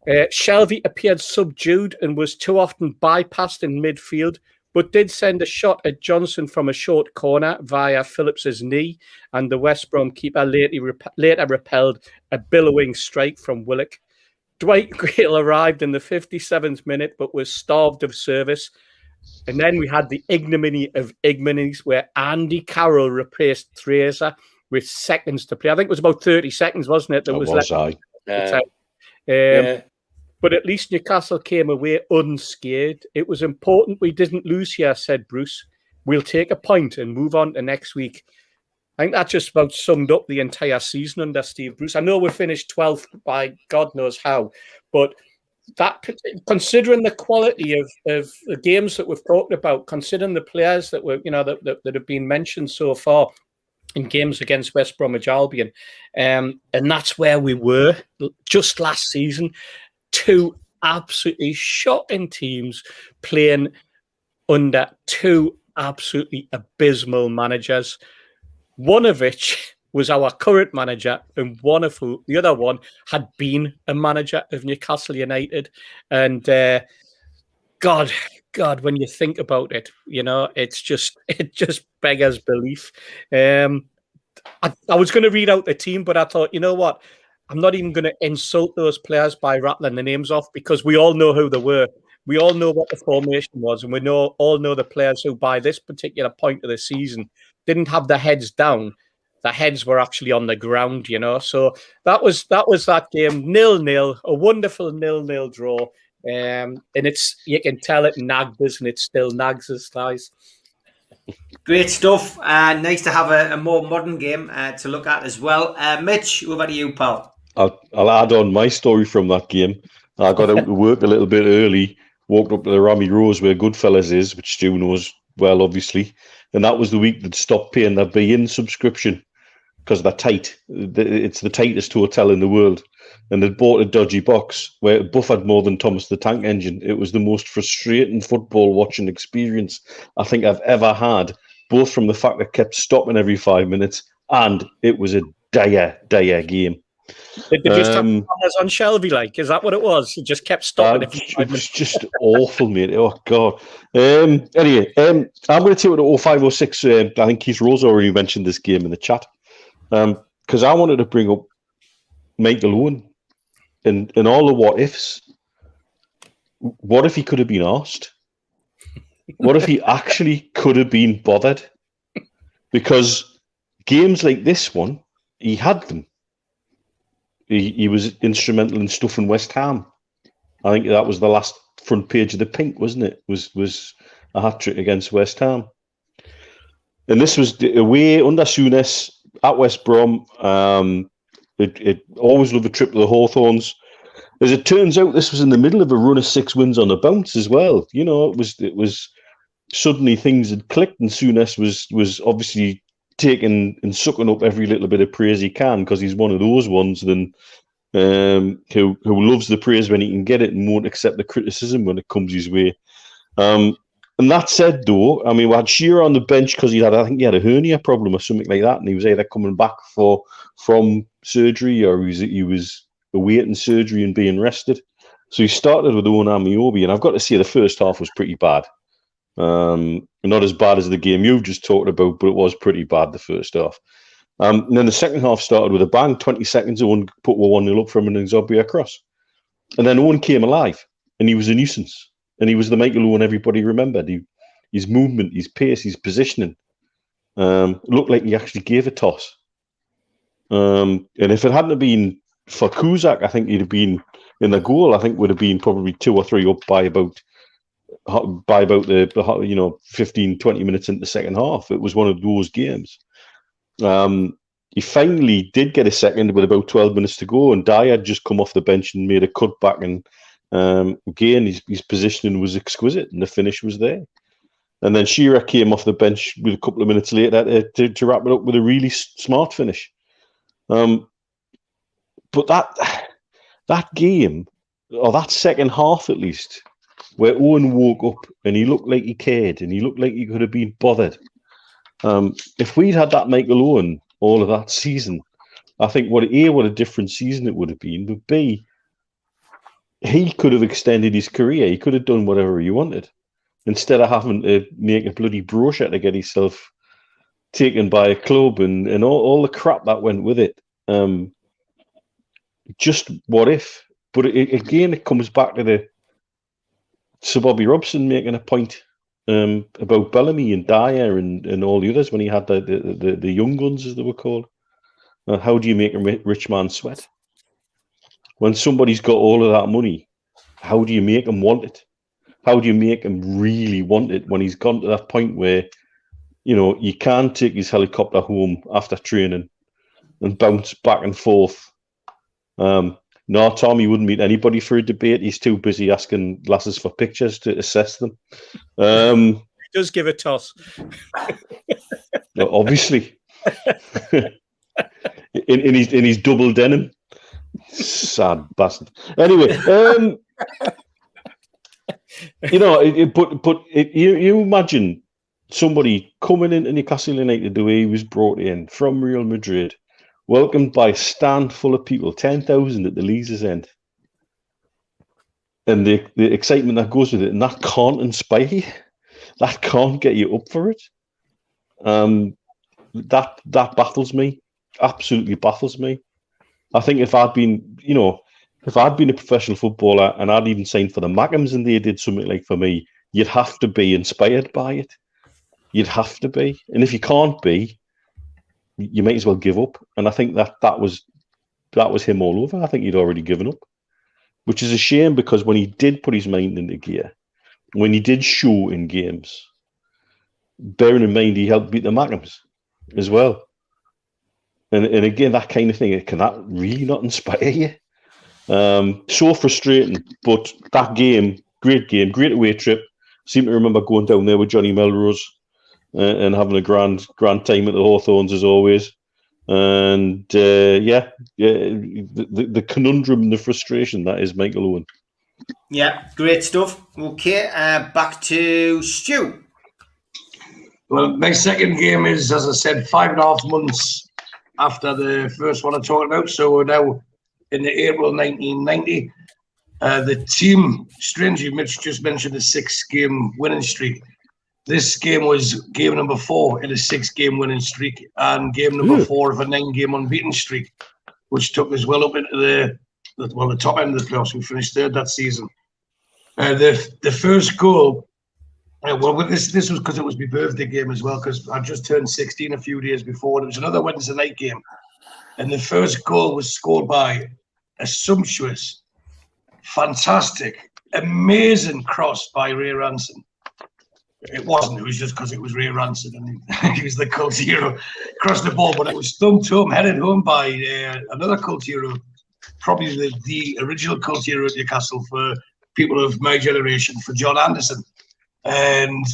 Shelvey appeared subdued and was too often bypassed in midfield, but did send a shot at Johnson from a short corner via Phillips's knee, and the West Brom keeper later repelled a billowing strike from Willock. Dwight Gale arrived in the 57th minute, but was starved of service. And then we had the ignominy of ignominies, where Andy Carroll replaced Fraser with seconds to play. I think it was about 30 seconds, wasn't it? But at least Newcastle came away unscathed. It was important we didn't lose here, said Bruce. We'll take a point and move on to next week. I think that just about summed up the entire season under Steve Bruce. I know we finished 12th by God knows how, but that, considering the quality of the games that we've talked about, considering the players that were, that have been mentioned so far in games against West Bromwich Albion, and that's where we were just last season. 2 absolutely shocking teams playing under 2 absolutely abysmal managers. One of which was our current manager, and the other one had been a manager of Newcastle United. And God, when you think about it, it just beggars belief. I was going to read out the team, but I thought, you know what? I'm not even going to insult those players by rattling the names off, because we all know who they were. We all know what the formation was, and we all know the players who, by this particular point of the season, didn't have their heads down. The heads were actually on the ground, So that was that game, 0-0, a wonderful 0-0 draw. And you can tell it nagged us, and it still nags us, guys. Great stuff. Nice to have a more modern game to look at as well. Mitch, over to you, pal. I'll add on my story from that game. I got out to work a little bit early, walked up to the Rammy Rose where Goodfellas is, which Stu knows well, obviously. And that was the week that stopped paying their be-in subscription because they're tight. It's the tightest hotel in the world. And they'd bought a dodgy box where it buffered more than Thomas the Tank Engine. It was the most frustrating football watching experience I think I've ever had, both from the fact that it kept stopping every 5 minutes, and it was a dire game. Did they just have cameras on Shelby, is that what it was? It just kept stopping. It was just awful, mate. Oh, God. Anyway, I'm going to take it to 0506. I think Keith Rose already mentioned this game in the chat, because I wanted to bring up Michael Owen and all the what-ifs. What if he could have been asked? What if he actually could have been bothered? Because games like this one, he had them. he was instrumental in stuffing West Ham. I think that was the last front page of the Pink, wasn't it? Was a hat-trick against West Ham. And this was away under Souness at West Brom. It always loved a trip to the Hawthorns. As it turns out, this was in the middle of a run of 6 wins on the bounce as well. You know, it was suddenly things had clicked, and Souness was obviously taking and sucking up every little bit of praise he can, because he's one of those ones who loves the praise when he can get it and won't accept the criticism when it comes his way. And that said, though, I mean, we had Shearer on the bench because I think he had a hernia problem or something like that, and he was either coming back from surgery or he was awaiting surgery and being rested. So he started with Owen Amiobi, and I've got to say the first half was pretty bad. Not as bad as the game you've just talked about, but it was pretty bad, the first half. And then the second half started with a bang. 20 seconds, Owen put 1-0 up from an Nzobia across. And then Owen came alive, and he was a nuisance. And he was the Michael Owen everybody remembered. His movement, his pace, his positioning looked like he actually gave a toss. And if it hadn't been for Cusack, I think he'd have been in the goal. I think would have been probably 2 or 3 up by about the 15, 20 minutes into the second half. It was one of those games. He finally did get a second with about 12 minutes to go, and Dyer had just come off the bench and made a cut back, and again his positioning was exquisite and the finish was there. And then Shearer came off the bench with a couple of minutes later to wrap it up with a really smart finish. But that game, or that second half at least, where Owen woke up and he looked like he cared and he looked like he could have been bothered. If we'd had that Michael Owen all of that season, I think what a different season it would have been, but B, he could have extended his career. He could have done whatever he wanted, instead of having to make a bloody brochure to get himself taken by a club and all the crap that went with it. Just what if? But it comes back to Sir Bobby Robson making a point about Bellamy and Dyer and all the others when he had the young guns, as they were called. How do you make a rich man sweat? When somebody's got all of that money, how do you make him want it? How do you make him really want it when he's gone to that point where, you know, you can't take his helicopter home after training and bounce back and forth? No, Tom, he wouldn't meet anybody for a debate. He's too busy asking lasses for pictures to assess them. He does give a toss. Obviously. in his double denim. Sad bastard. Anyway, you imagine somebody coming into Newcastle United the way he was brought in from Real Madrid, welcomed by a stand full of people, 10,000 at the Leazes end, and the excitement that goes with it, and that can't inspire you, that can't get you up for it. That baffles me, absolutely baffles me. I think if I'd been a professional footballer and I'd even signed for the Mackhams and they did something like for me, you'd have to be inspired by it. You'd have to be. And if you can't be, you might as well give up. And I think that was him all over. I think he'd already given up, which is a shame, because when he did put his mind into gear, when he did show in games, bearing in mind he helped beat the Mackhams as well. And again, that kind of thing, can that really not inspire you? So frustrating. But that game, great away trip. Seem to remember going down there with Johnny Melrose and having a grand time at the Hawthorns as always. And the conundrum and the frustration that is Michael Owen. Yeah, great stuff. Okay, back to Stu. Well, my second game is, as I said, 5.5 months after the first one I talked about. So we're now in the April 1990. The team, strangely, Mitch just mentioned the 6-game winning streak. This game was game number 4 in a 6-game winning streak, and game number 4 of a 9-game unbeaten streak, which took us well up into the top end of the playoffs. We finished third that season. The first goal, this was because it was my birthday game as well, because I just turned 16 a few days before, and it was another Wednesday night game. And the first goal was scored by a sumptuous, fantastic, amazing cross by Ray Ranson. It wasn't, it was just because it was Ray Ranson and he was the cult hero. Crossed the ball, but it was thumped home, headed home by another cult hero, probably the original cult hero at Newcastle for people of my generation, for John Anderson. And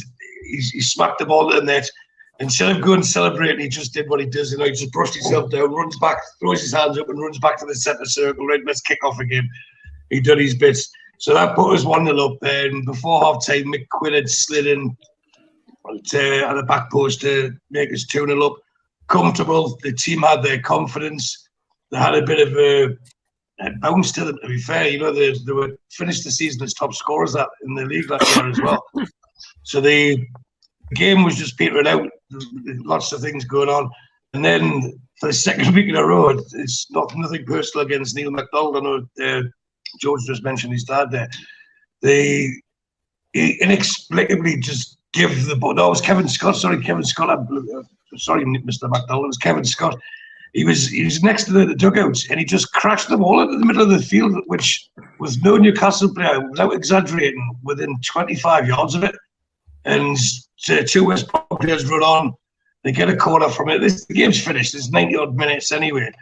he smacked the ball to the net. Instead of going celebrating, he just did what he does. He just brushed himself down, runs back, throws his hands up and runs back to the centre circle. Right, let's kick off again. He done his bits. So that put us 1-0 up. And before half-time, Mick Quinn had slid in at the back post to make us 2-0 up. Comfortable. The team had their confidence. They had a bit of a bounce to them, to be fair. You know, they were finished the season as top scorers in the league last year as well. So the game was just petering out. Lots of things going on. And then for the second week in a row, it's nothing personal against Neil MacDonald. I know George just mentioned his dad there. They inexplicably just give the ball. No, it was Kevin Scott. Sorry, Kevin Scott. Sorry, Mr. MacDonald. It was Kevin Scott. He was next to the dugouts and he just crashed the ball into the middle of the field, which was no Newcastle player, without exaggerating, within 25 yards of it. And two West Brom players run on. They get a corner from it. The game's finished. It's 90-odd minutes anyway.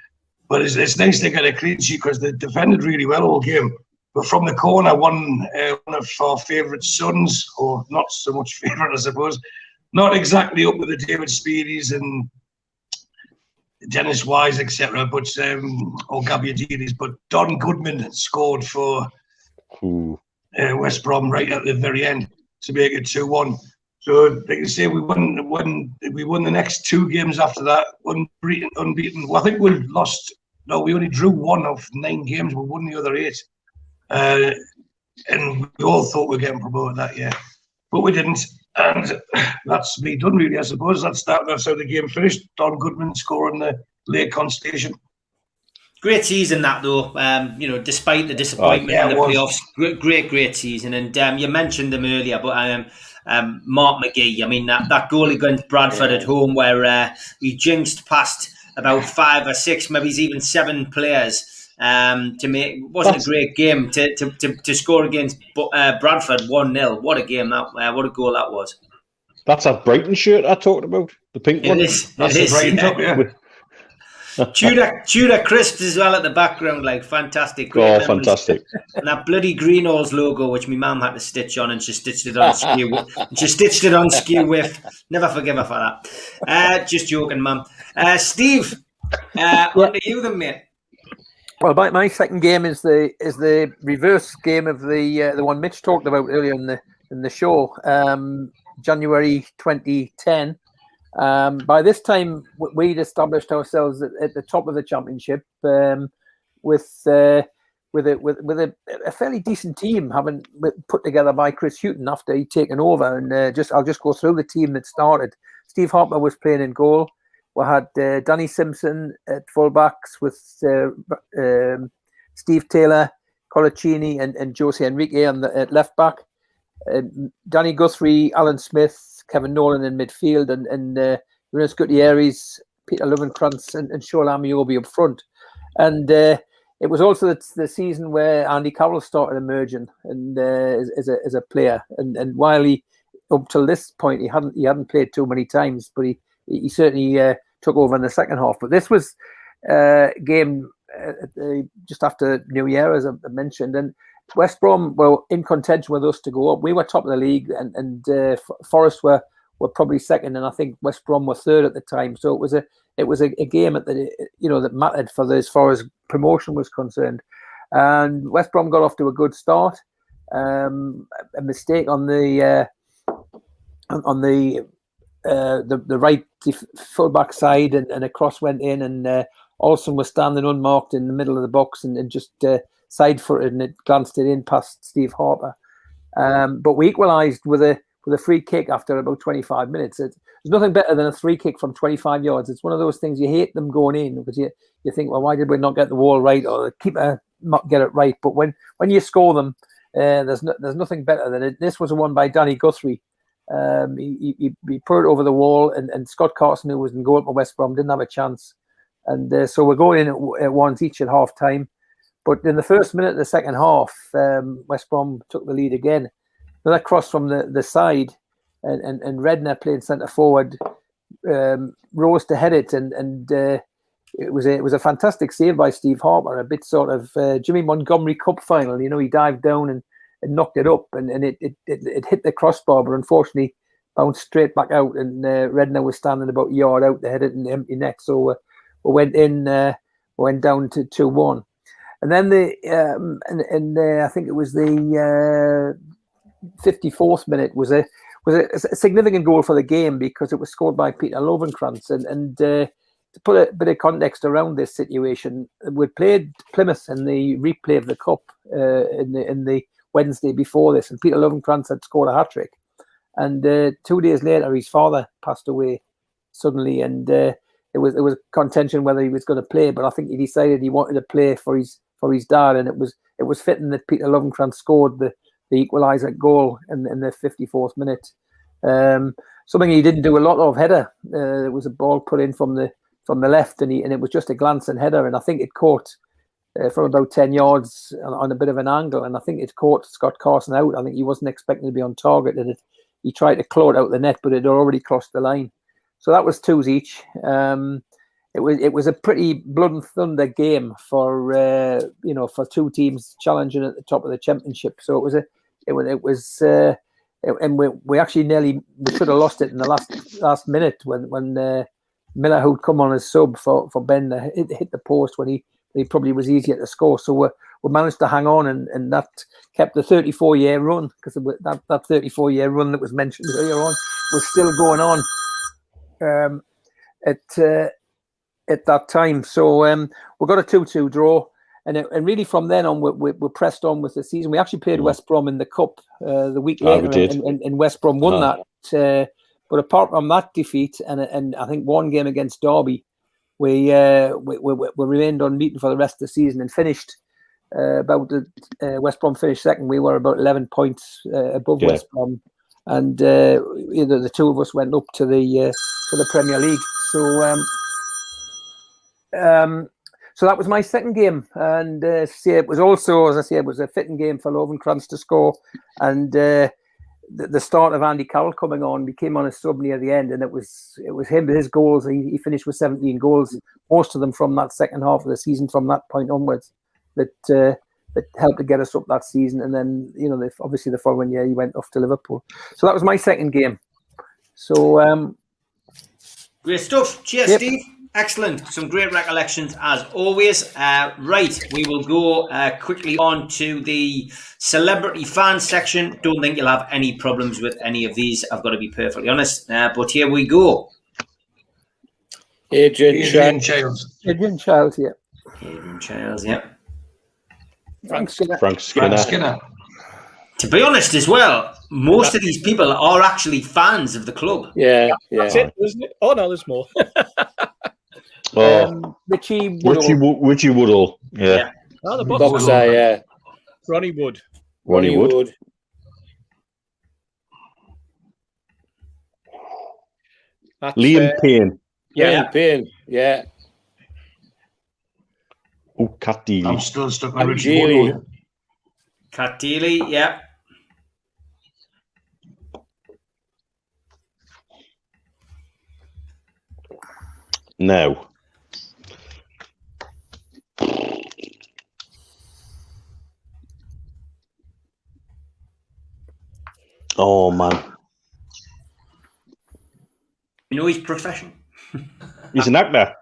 But it's nice they get a clean sheet because they defended really well all game. But from the corner, one of our favourite sons, or not so much favourite, I suppose, not exactly up with the David Speedys and Dennis Wise, etc., but or Gabbiadini's, but Don Goodman scored for West Brom right at the very end to make it 2-1. So like I say, we won the next two games after that, unbeaten. Well, I think we only drew 1 of 9 games. We won the other 8, and we all thought we were getting promoted that year, but we didn't. And that's me done, really, I suppose. That's how the game finished. Don Goodman scoring the late Constellation. Great season that, though. Despite the disappointment in the playoffs, great season. And you mentioned them earlier, but Mark McGee. I mean, that goal against Bradford at home, where he jinxed past about 5 or 6, maybe even 7 players. To make wasn't a great game to score against Bradford 1-0. What a game that! What a goal that was. That's that Brighton shirt I talked about, the pink one. That's the Brighton top, yeah. Tudor crisps as well at the background, like fantastic. Oh, fantastic! And that bloody Greenhalgh's logo, which my mum had to stitch on, and she stitched it on skew with. Never forgive her for that. Just joking, mum. Steve, what are you then, mate? Well, my second game is the reverse game of the one Mitch talked about earlier in the show, January 2010. By this time, we'd established ourselves at the top of the championship with a fairly decent team, having put together by Chris Hughton after he'd taken over. And I'll just go through the team that started. Steve Harper was playing in goal. We had Danny Simpson at fullbacks with Steve Taylor, Colaccini, and Jose Enrique at left back. Danny Guthrie, Alan Smith, Kevin Nolan in midfield, and Renus Gutierrez, Peter Lovenkrantz, and Shola Amiobi up front. And it was also the season where Andy Carroll started emerging and as a player. And while he, up till this point, he hadn't played too many times, but he certainly took over in the second half. But this was a game just after New Year, as I mentioned, and West Brom were in contention with us to go up. We were top of the league, and Forest were probably second, and I think West Brom were third at the time. So it was a game that mattered as far as promotion was concerned. And West Brom got off to a good start. A mistake on the right full-back side, and a cross went in, and Olsen was standing unmarked in the middle of the box and just side-footed, and it glanced it in past Steve Harper. But we equalised with a free kick after about 25 minutes. There's nothing better than a free kick from 25 yards. It's one of those things you hate them going in because you think, well, why did we not get the wall right, or the keeper not get it right? But when you score them, there's nothing better than it. This was a one by Danny Guthrie. He put it over the wall, and Scott Carson, who was in goal for West Brom, didn't have a chance. And so we're going in at ones each at half time. But in the first minute of the second half, West Brom took the lead again. Another cross from the side, and Redknapp playing centre forward rose to head it, and it was a fantastic save by Steve Harper, a bit sort of Jimmy Montgomery Cup final. You know, he dived down and knocked it up, and it hit the crossbar, but unfortunately bounced straight back out, and Redknapp was standing about a yard out to head it in the empty net. So we went down to 2-1. And then I think it was the 54th minute was a significant goal for the game, because it was scored by Peter Lovenkrantz. And to put a bit of context around this situation, we played Plymouth in the replay of the cup in the Wednesday before this, and Peter Lovenkrantz had scored a hat-trick. And 2 days later, his father passed away suddenly, and it was contention whether he was going to play. But I think he decided he wanted to play for his dad, and it was fitting that Peter Lovenkrantz scored the equaliser goal in the 54th minute. Something he didn't do a lot of, header. There was a ball put in from the left, and it was just a glancing header, and I think it caught from about 10 yards on a bit of an angle, and I think it caught Scott Carson out. I think he wasn't expecting to be on target, and he tried to claw it out the net, but it had already crossed the line. So that was 2s each. It was a pretty blood and thunder game for two teams challenging at the top of the championship. So and we actually we should have lost it in the last minute when Miller, who'd come on as sub for Bender, hit the post when he probably was easier to score. So we managed to hang on, and that kept the 34-year run, because that 34-year run that was mentioned earlier on was still going on at that time. So we got a 2-2 draw, and really from then on we pressed on with the season. We actually played West Brom in the cup the week later, and West Brom won that. But apart from that defeat and I think one game against Derby, we remained unbeaten for the rest of the season and finished West Brom finished second. We were about 11 points above West Brom, and the two of us went up to the Premier League. So that was my second game, and it was also, as I say, it was a fitting game for Lovenkrantz to score, and the start of Andy Carroll coming on. He came on as sub near the end, and it was him with his goals. He finished with 17 goals, most of them from that second half of the season. From that point onwards, that helped to get us up that season. And then obviously the following year he went off to Liverpool. So that was my second game. So great stuff. Cheers, Steve. Excellent. Some great recollections as always. Right, we will go quickly on to the celebrity fan section. Don't think you'll have any problems with any of these, I've got to be perfectly honest. But here we go. Adrian Childs. Adrian Childs, yeah. Adrian Childs, yeah. Frank Skinner. Frank Skinner. To be honest as well, most of these people are actually fans of the club. Yeah. That's it, isn't it? Oh, no, there's more. Richie Woodall. Yeah. Oh, the Boxer, yeah. Ronnie Wood. Ronnie Wood. Liam Payne. Yeah. Payne. Yeah. Oh, Cat Deely. I'm still stuck on Richie Woodall. Cat Deely, yeah. Now. Oh, man. You know his profession? He's an actor.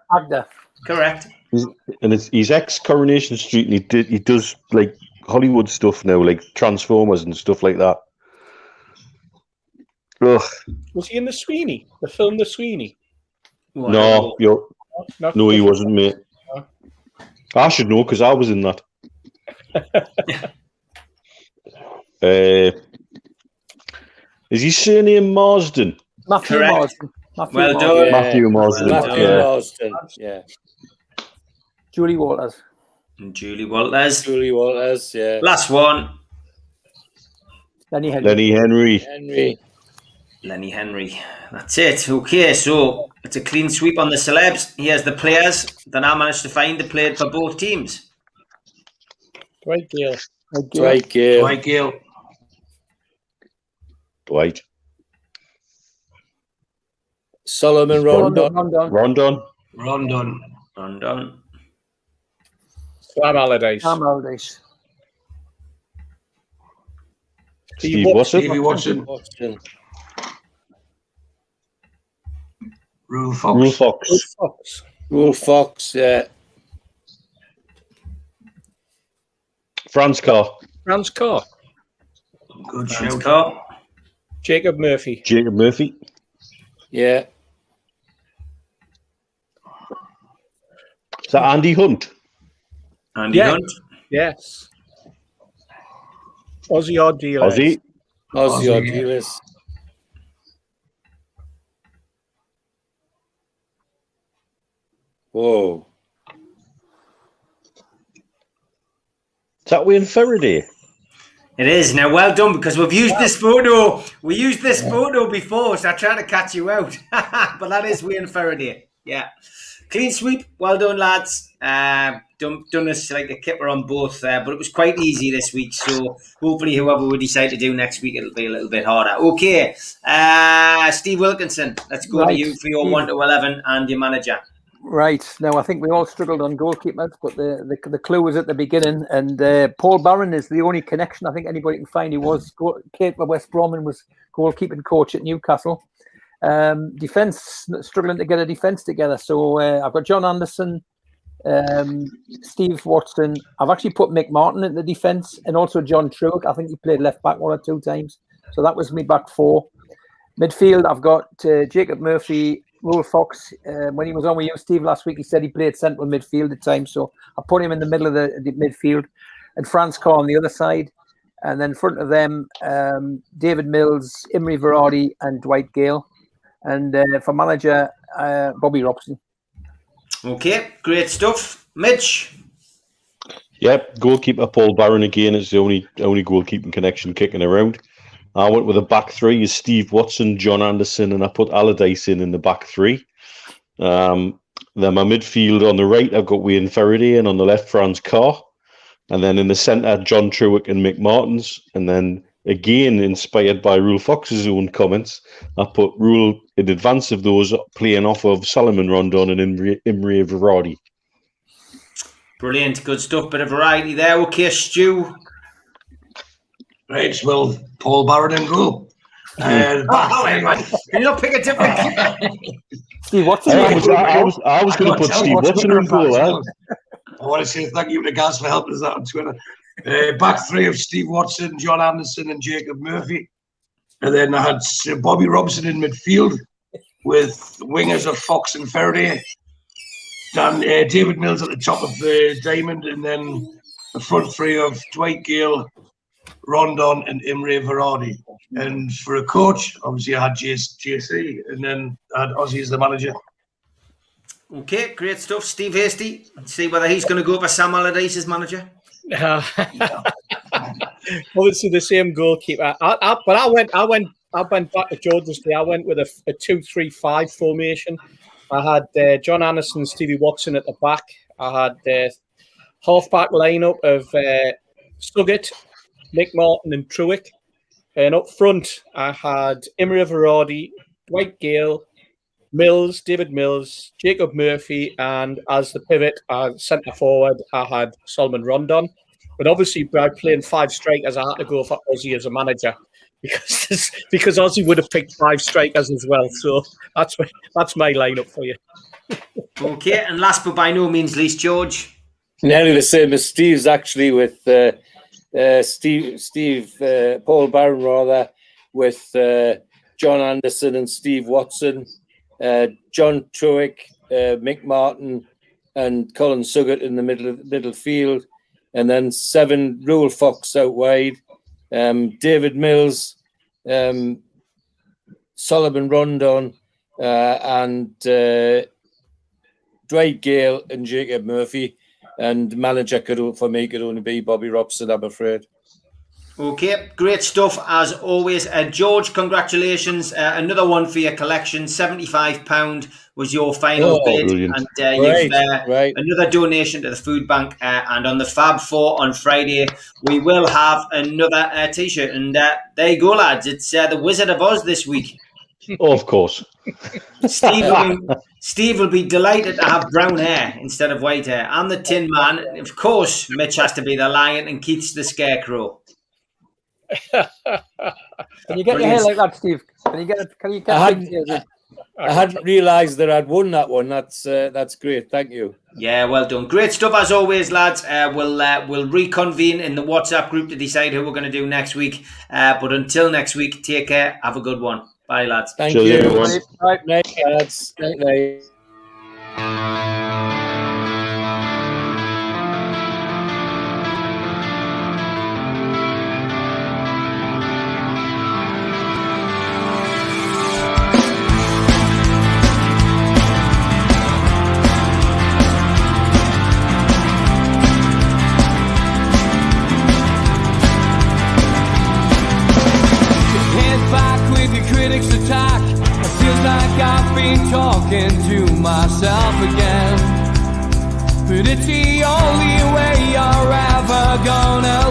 Correct. He's ex-Coronation Street, and he does like Hollywood stuff now, like Transformers and stuff like that. Ugh. Was he in The Sweeney? The film The Sweeney? No, he wasn't, mate. I should know because I was in that. Is his surname Marsden? Matthew Marsden. Well done. Matthew Marsden. Marsden. Yeah. Julie Walters. Julie Walters. Yeah. Last one. Lenny Henry. Henry. Lenny Henry. That's it. Okay, so it's a clean sweep on the celebs. Here's the players that I managed to find that played for both teams. Dwight Gale. Dwight Gale. Dwight Gale. Dwight. Solomon Rondon. Rondon. Sam Allardyce. Steve Watson. Stevie Watson. Rule Fox. Rule Fox, yeah. Franz Carr. Good Franz shout. Carr. Jacob Murphy. Yeah. Is that Andy Hunt? Andy Yeah. Hunt. Yes. Ozzy Ardiles. Ozzy Ardiles. Whoa. Is that Wayne Faraday? It is. Now, well done, because we've used this photo. We used this photo before, so I tried to catch you out. But that is Wayne Faraday. Yeah. Clean sweep. Well done, lads. Done us like a kipper on both, but it was quite easy this week. So hopefully whoever we decide to do next week, it'll be a little bit harder. Okay. Steve Wilkinson, let's go to you for your 1 to 11 and your manager. Right. Now, I think we all struggled on goalkeepers, but the clue was at the beginning. And Paul Barron is the only connection I think anybody can find. He was Kate for West Brom and was goalkeeping coach at Newcastle. Defence, struggling to get a defence together. So I've got John Anderson, Steve Watson. I've actually put Mick Martin in the defence and also John Truitt. I think he played left back 1 or 2 times. So that was me back 4. Midfield, I've got Jacob Murphy, Rule Fox. When he was on with you, Steve, last week, he said he played central midfield at times. So I put him in the middle of the midfield. And Franz Carr on the other side. And then in front of them, David Mills, Imre Varadi and Dwight Gale. And for manager, Bobby Robson. Okay, great stuff. Mitch? Yep, goalkeeper Paul Barron again is the only goalkeeping connection kicking around. I went with a back 3 is Steve Watson, John Anderson, and I put Allardyce in the back 3. Then my midfield on the right, I've got Wayne Faraday, and on the left, Franz Carr. And then in the centre, John Truitt and Mick Martins. And then again, inspired by Rule Fox's own comments, I put Rule in advance of those playing off of Solomon Rondon and Imre Varadi. Brilliant, good stuff. Bit of variety there. Okay, Stu. Right, well, Paul Barron and goal. Can you not pick a different keeper? Steve Watson. I was going to put Steve Watson in goal. I want to say thank you to Gaz for helping us out on Twitter. Back 3 of Steve Watson, John Anderson and Jacob Murphy. And then I had Bobby Robson in midfield with wingers of Fox and Faraday. Then David Mills at the top of the diamond. And then the front 3 of Dwight Gale, Rondon and Imre Varadi. And for a coach, obviously I had JC. And then I had Ozzy as the manager. Okay, great stuff. Steve Hasty. Let's see whether he's going to go for Sam Allardyce as manager. Obviously the same goalkeeper. But I went back to George's day. I went with a 2-3-5 formation. I had John Anderson, Stevie Watson at the back. I had half-back lineup of Suggett, Mick Martin and Truitt. And up front, I had Imre Varadi, Dwight Gale, Mills, David Mills, Jacob Murphy, and as the pivot, centre forward, I had Solomon Rondon. But obviously, by playing 5 strikers, I had to go for Ozzy as a manager because Ozzy would have picked 5 strikers as well. So that's my lineup for you. Okay, and last but by no means least, George. Nearly the same as Steve's actually with Paul Barron rather with John Anderson and Steve Watson. John Truitt, Mick Martin, and Colin Suggett in the middle field, and then 7 Rule Fox out wide. David Mills, Solomon Rondon, and Dwight Gale and Jacob Murphy. And manager could only be Bobby Robson, I'm afraid. Okay, great stuff as always. George, congratulations. Another one for your collection. £75 was your final bid. Brilliant. And Right, you've right. another donation to the food bank. And on the Fab 4 on Friday, we will have another T-shirt. And there you go, lads. It's the Wizard of Oz this week. Of course. Steve will be delighted to have brown hair instead of white hair. I'm the Tin Man. Of course, Mitch has to be the lion and Keith's the scarecrow. Can you get your hair like that, Steve? Can you get I hadn't realised that I'd won that one. That's great. Thank you. Yeah, well done. Great stuff as always, lads. We'll reconvene in the WhatsApp group to decide who we're going to do next week. But until next week, take care. Have a good one. Bye, lads. Thank Cheers, you. everyone. Right, night, lads. Night. Head back with your critics attack. It feels like I've been talking to myself again. But it's the only way you're ever gonna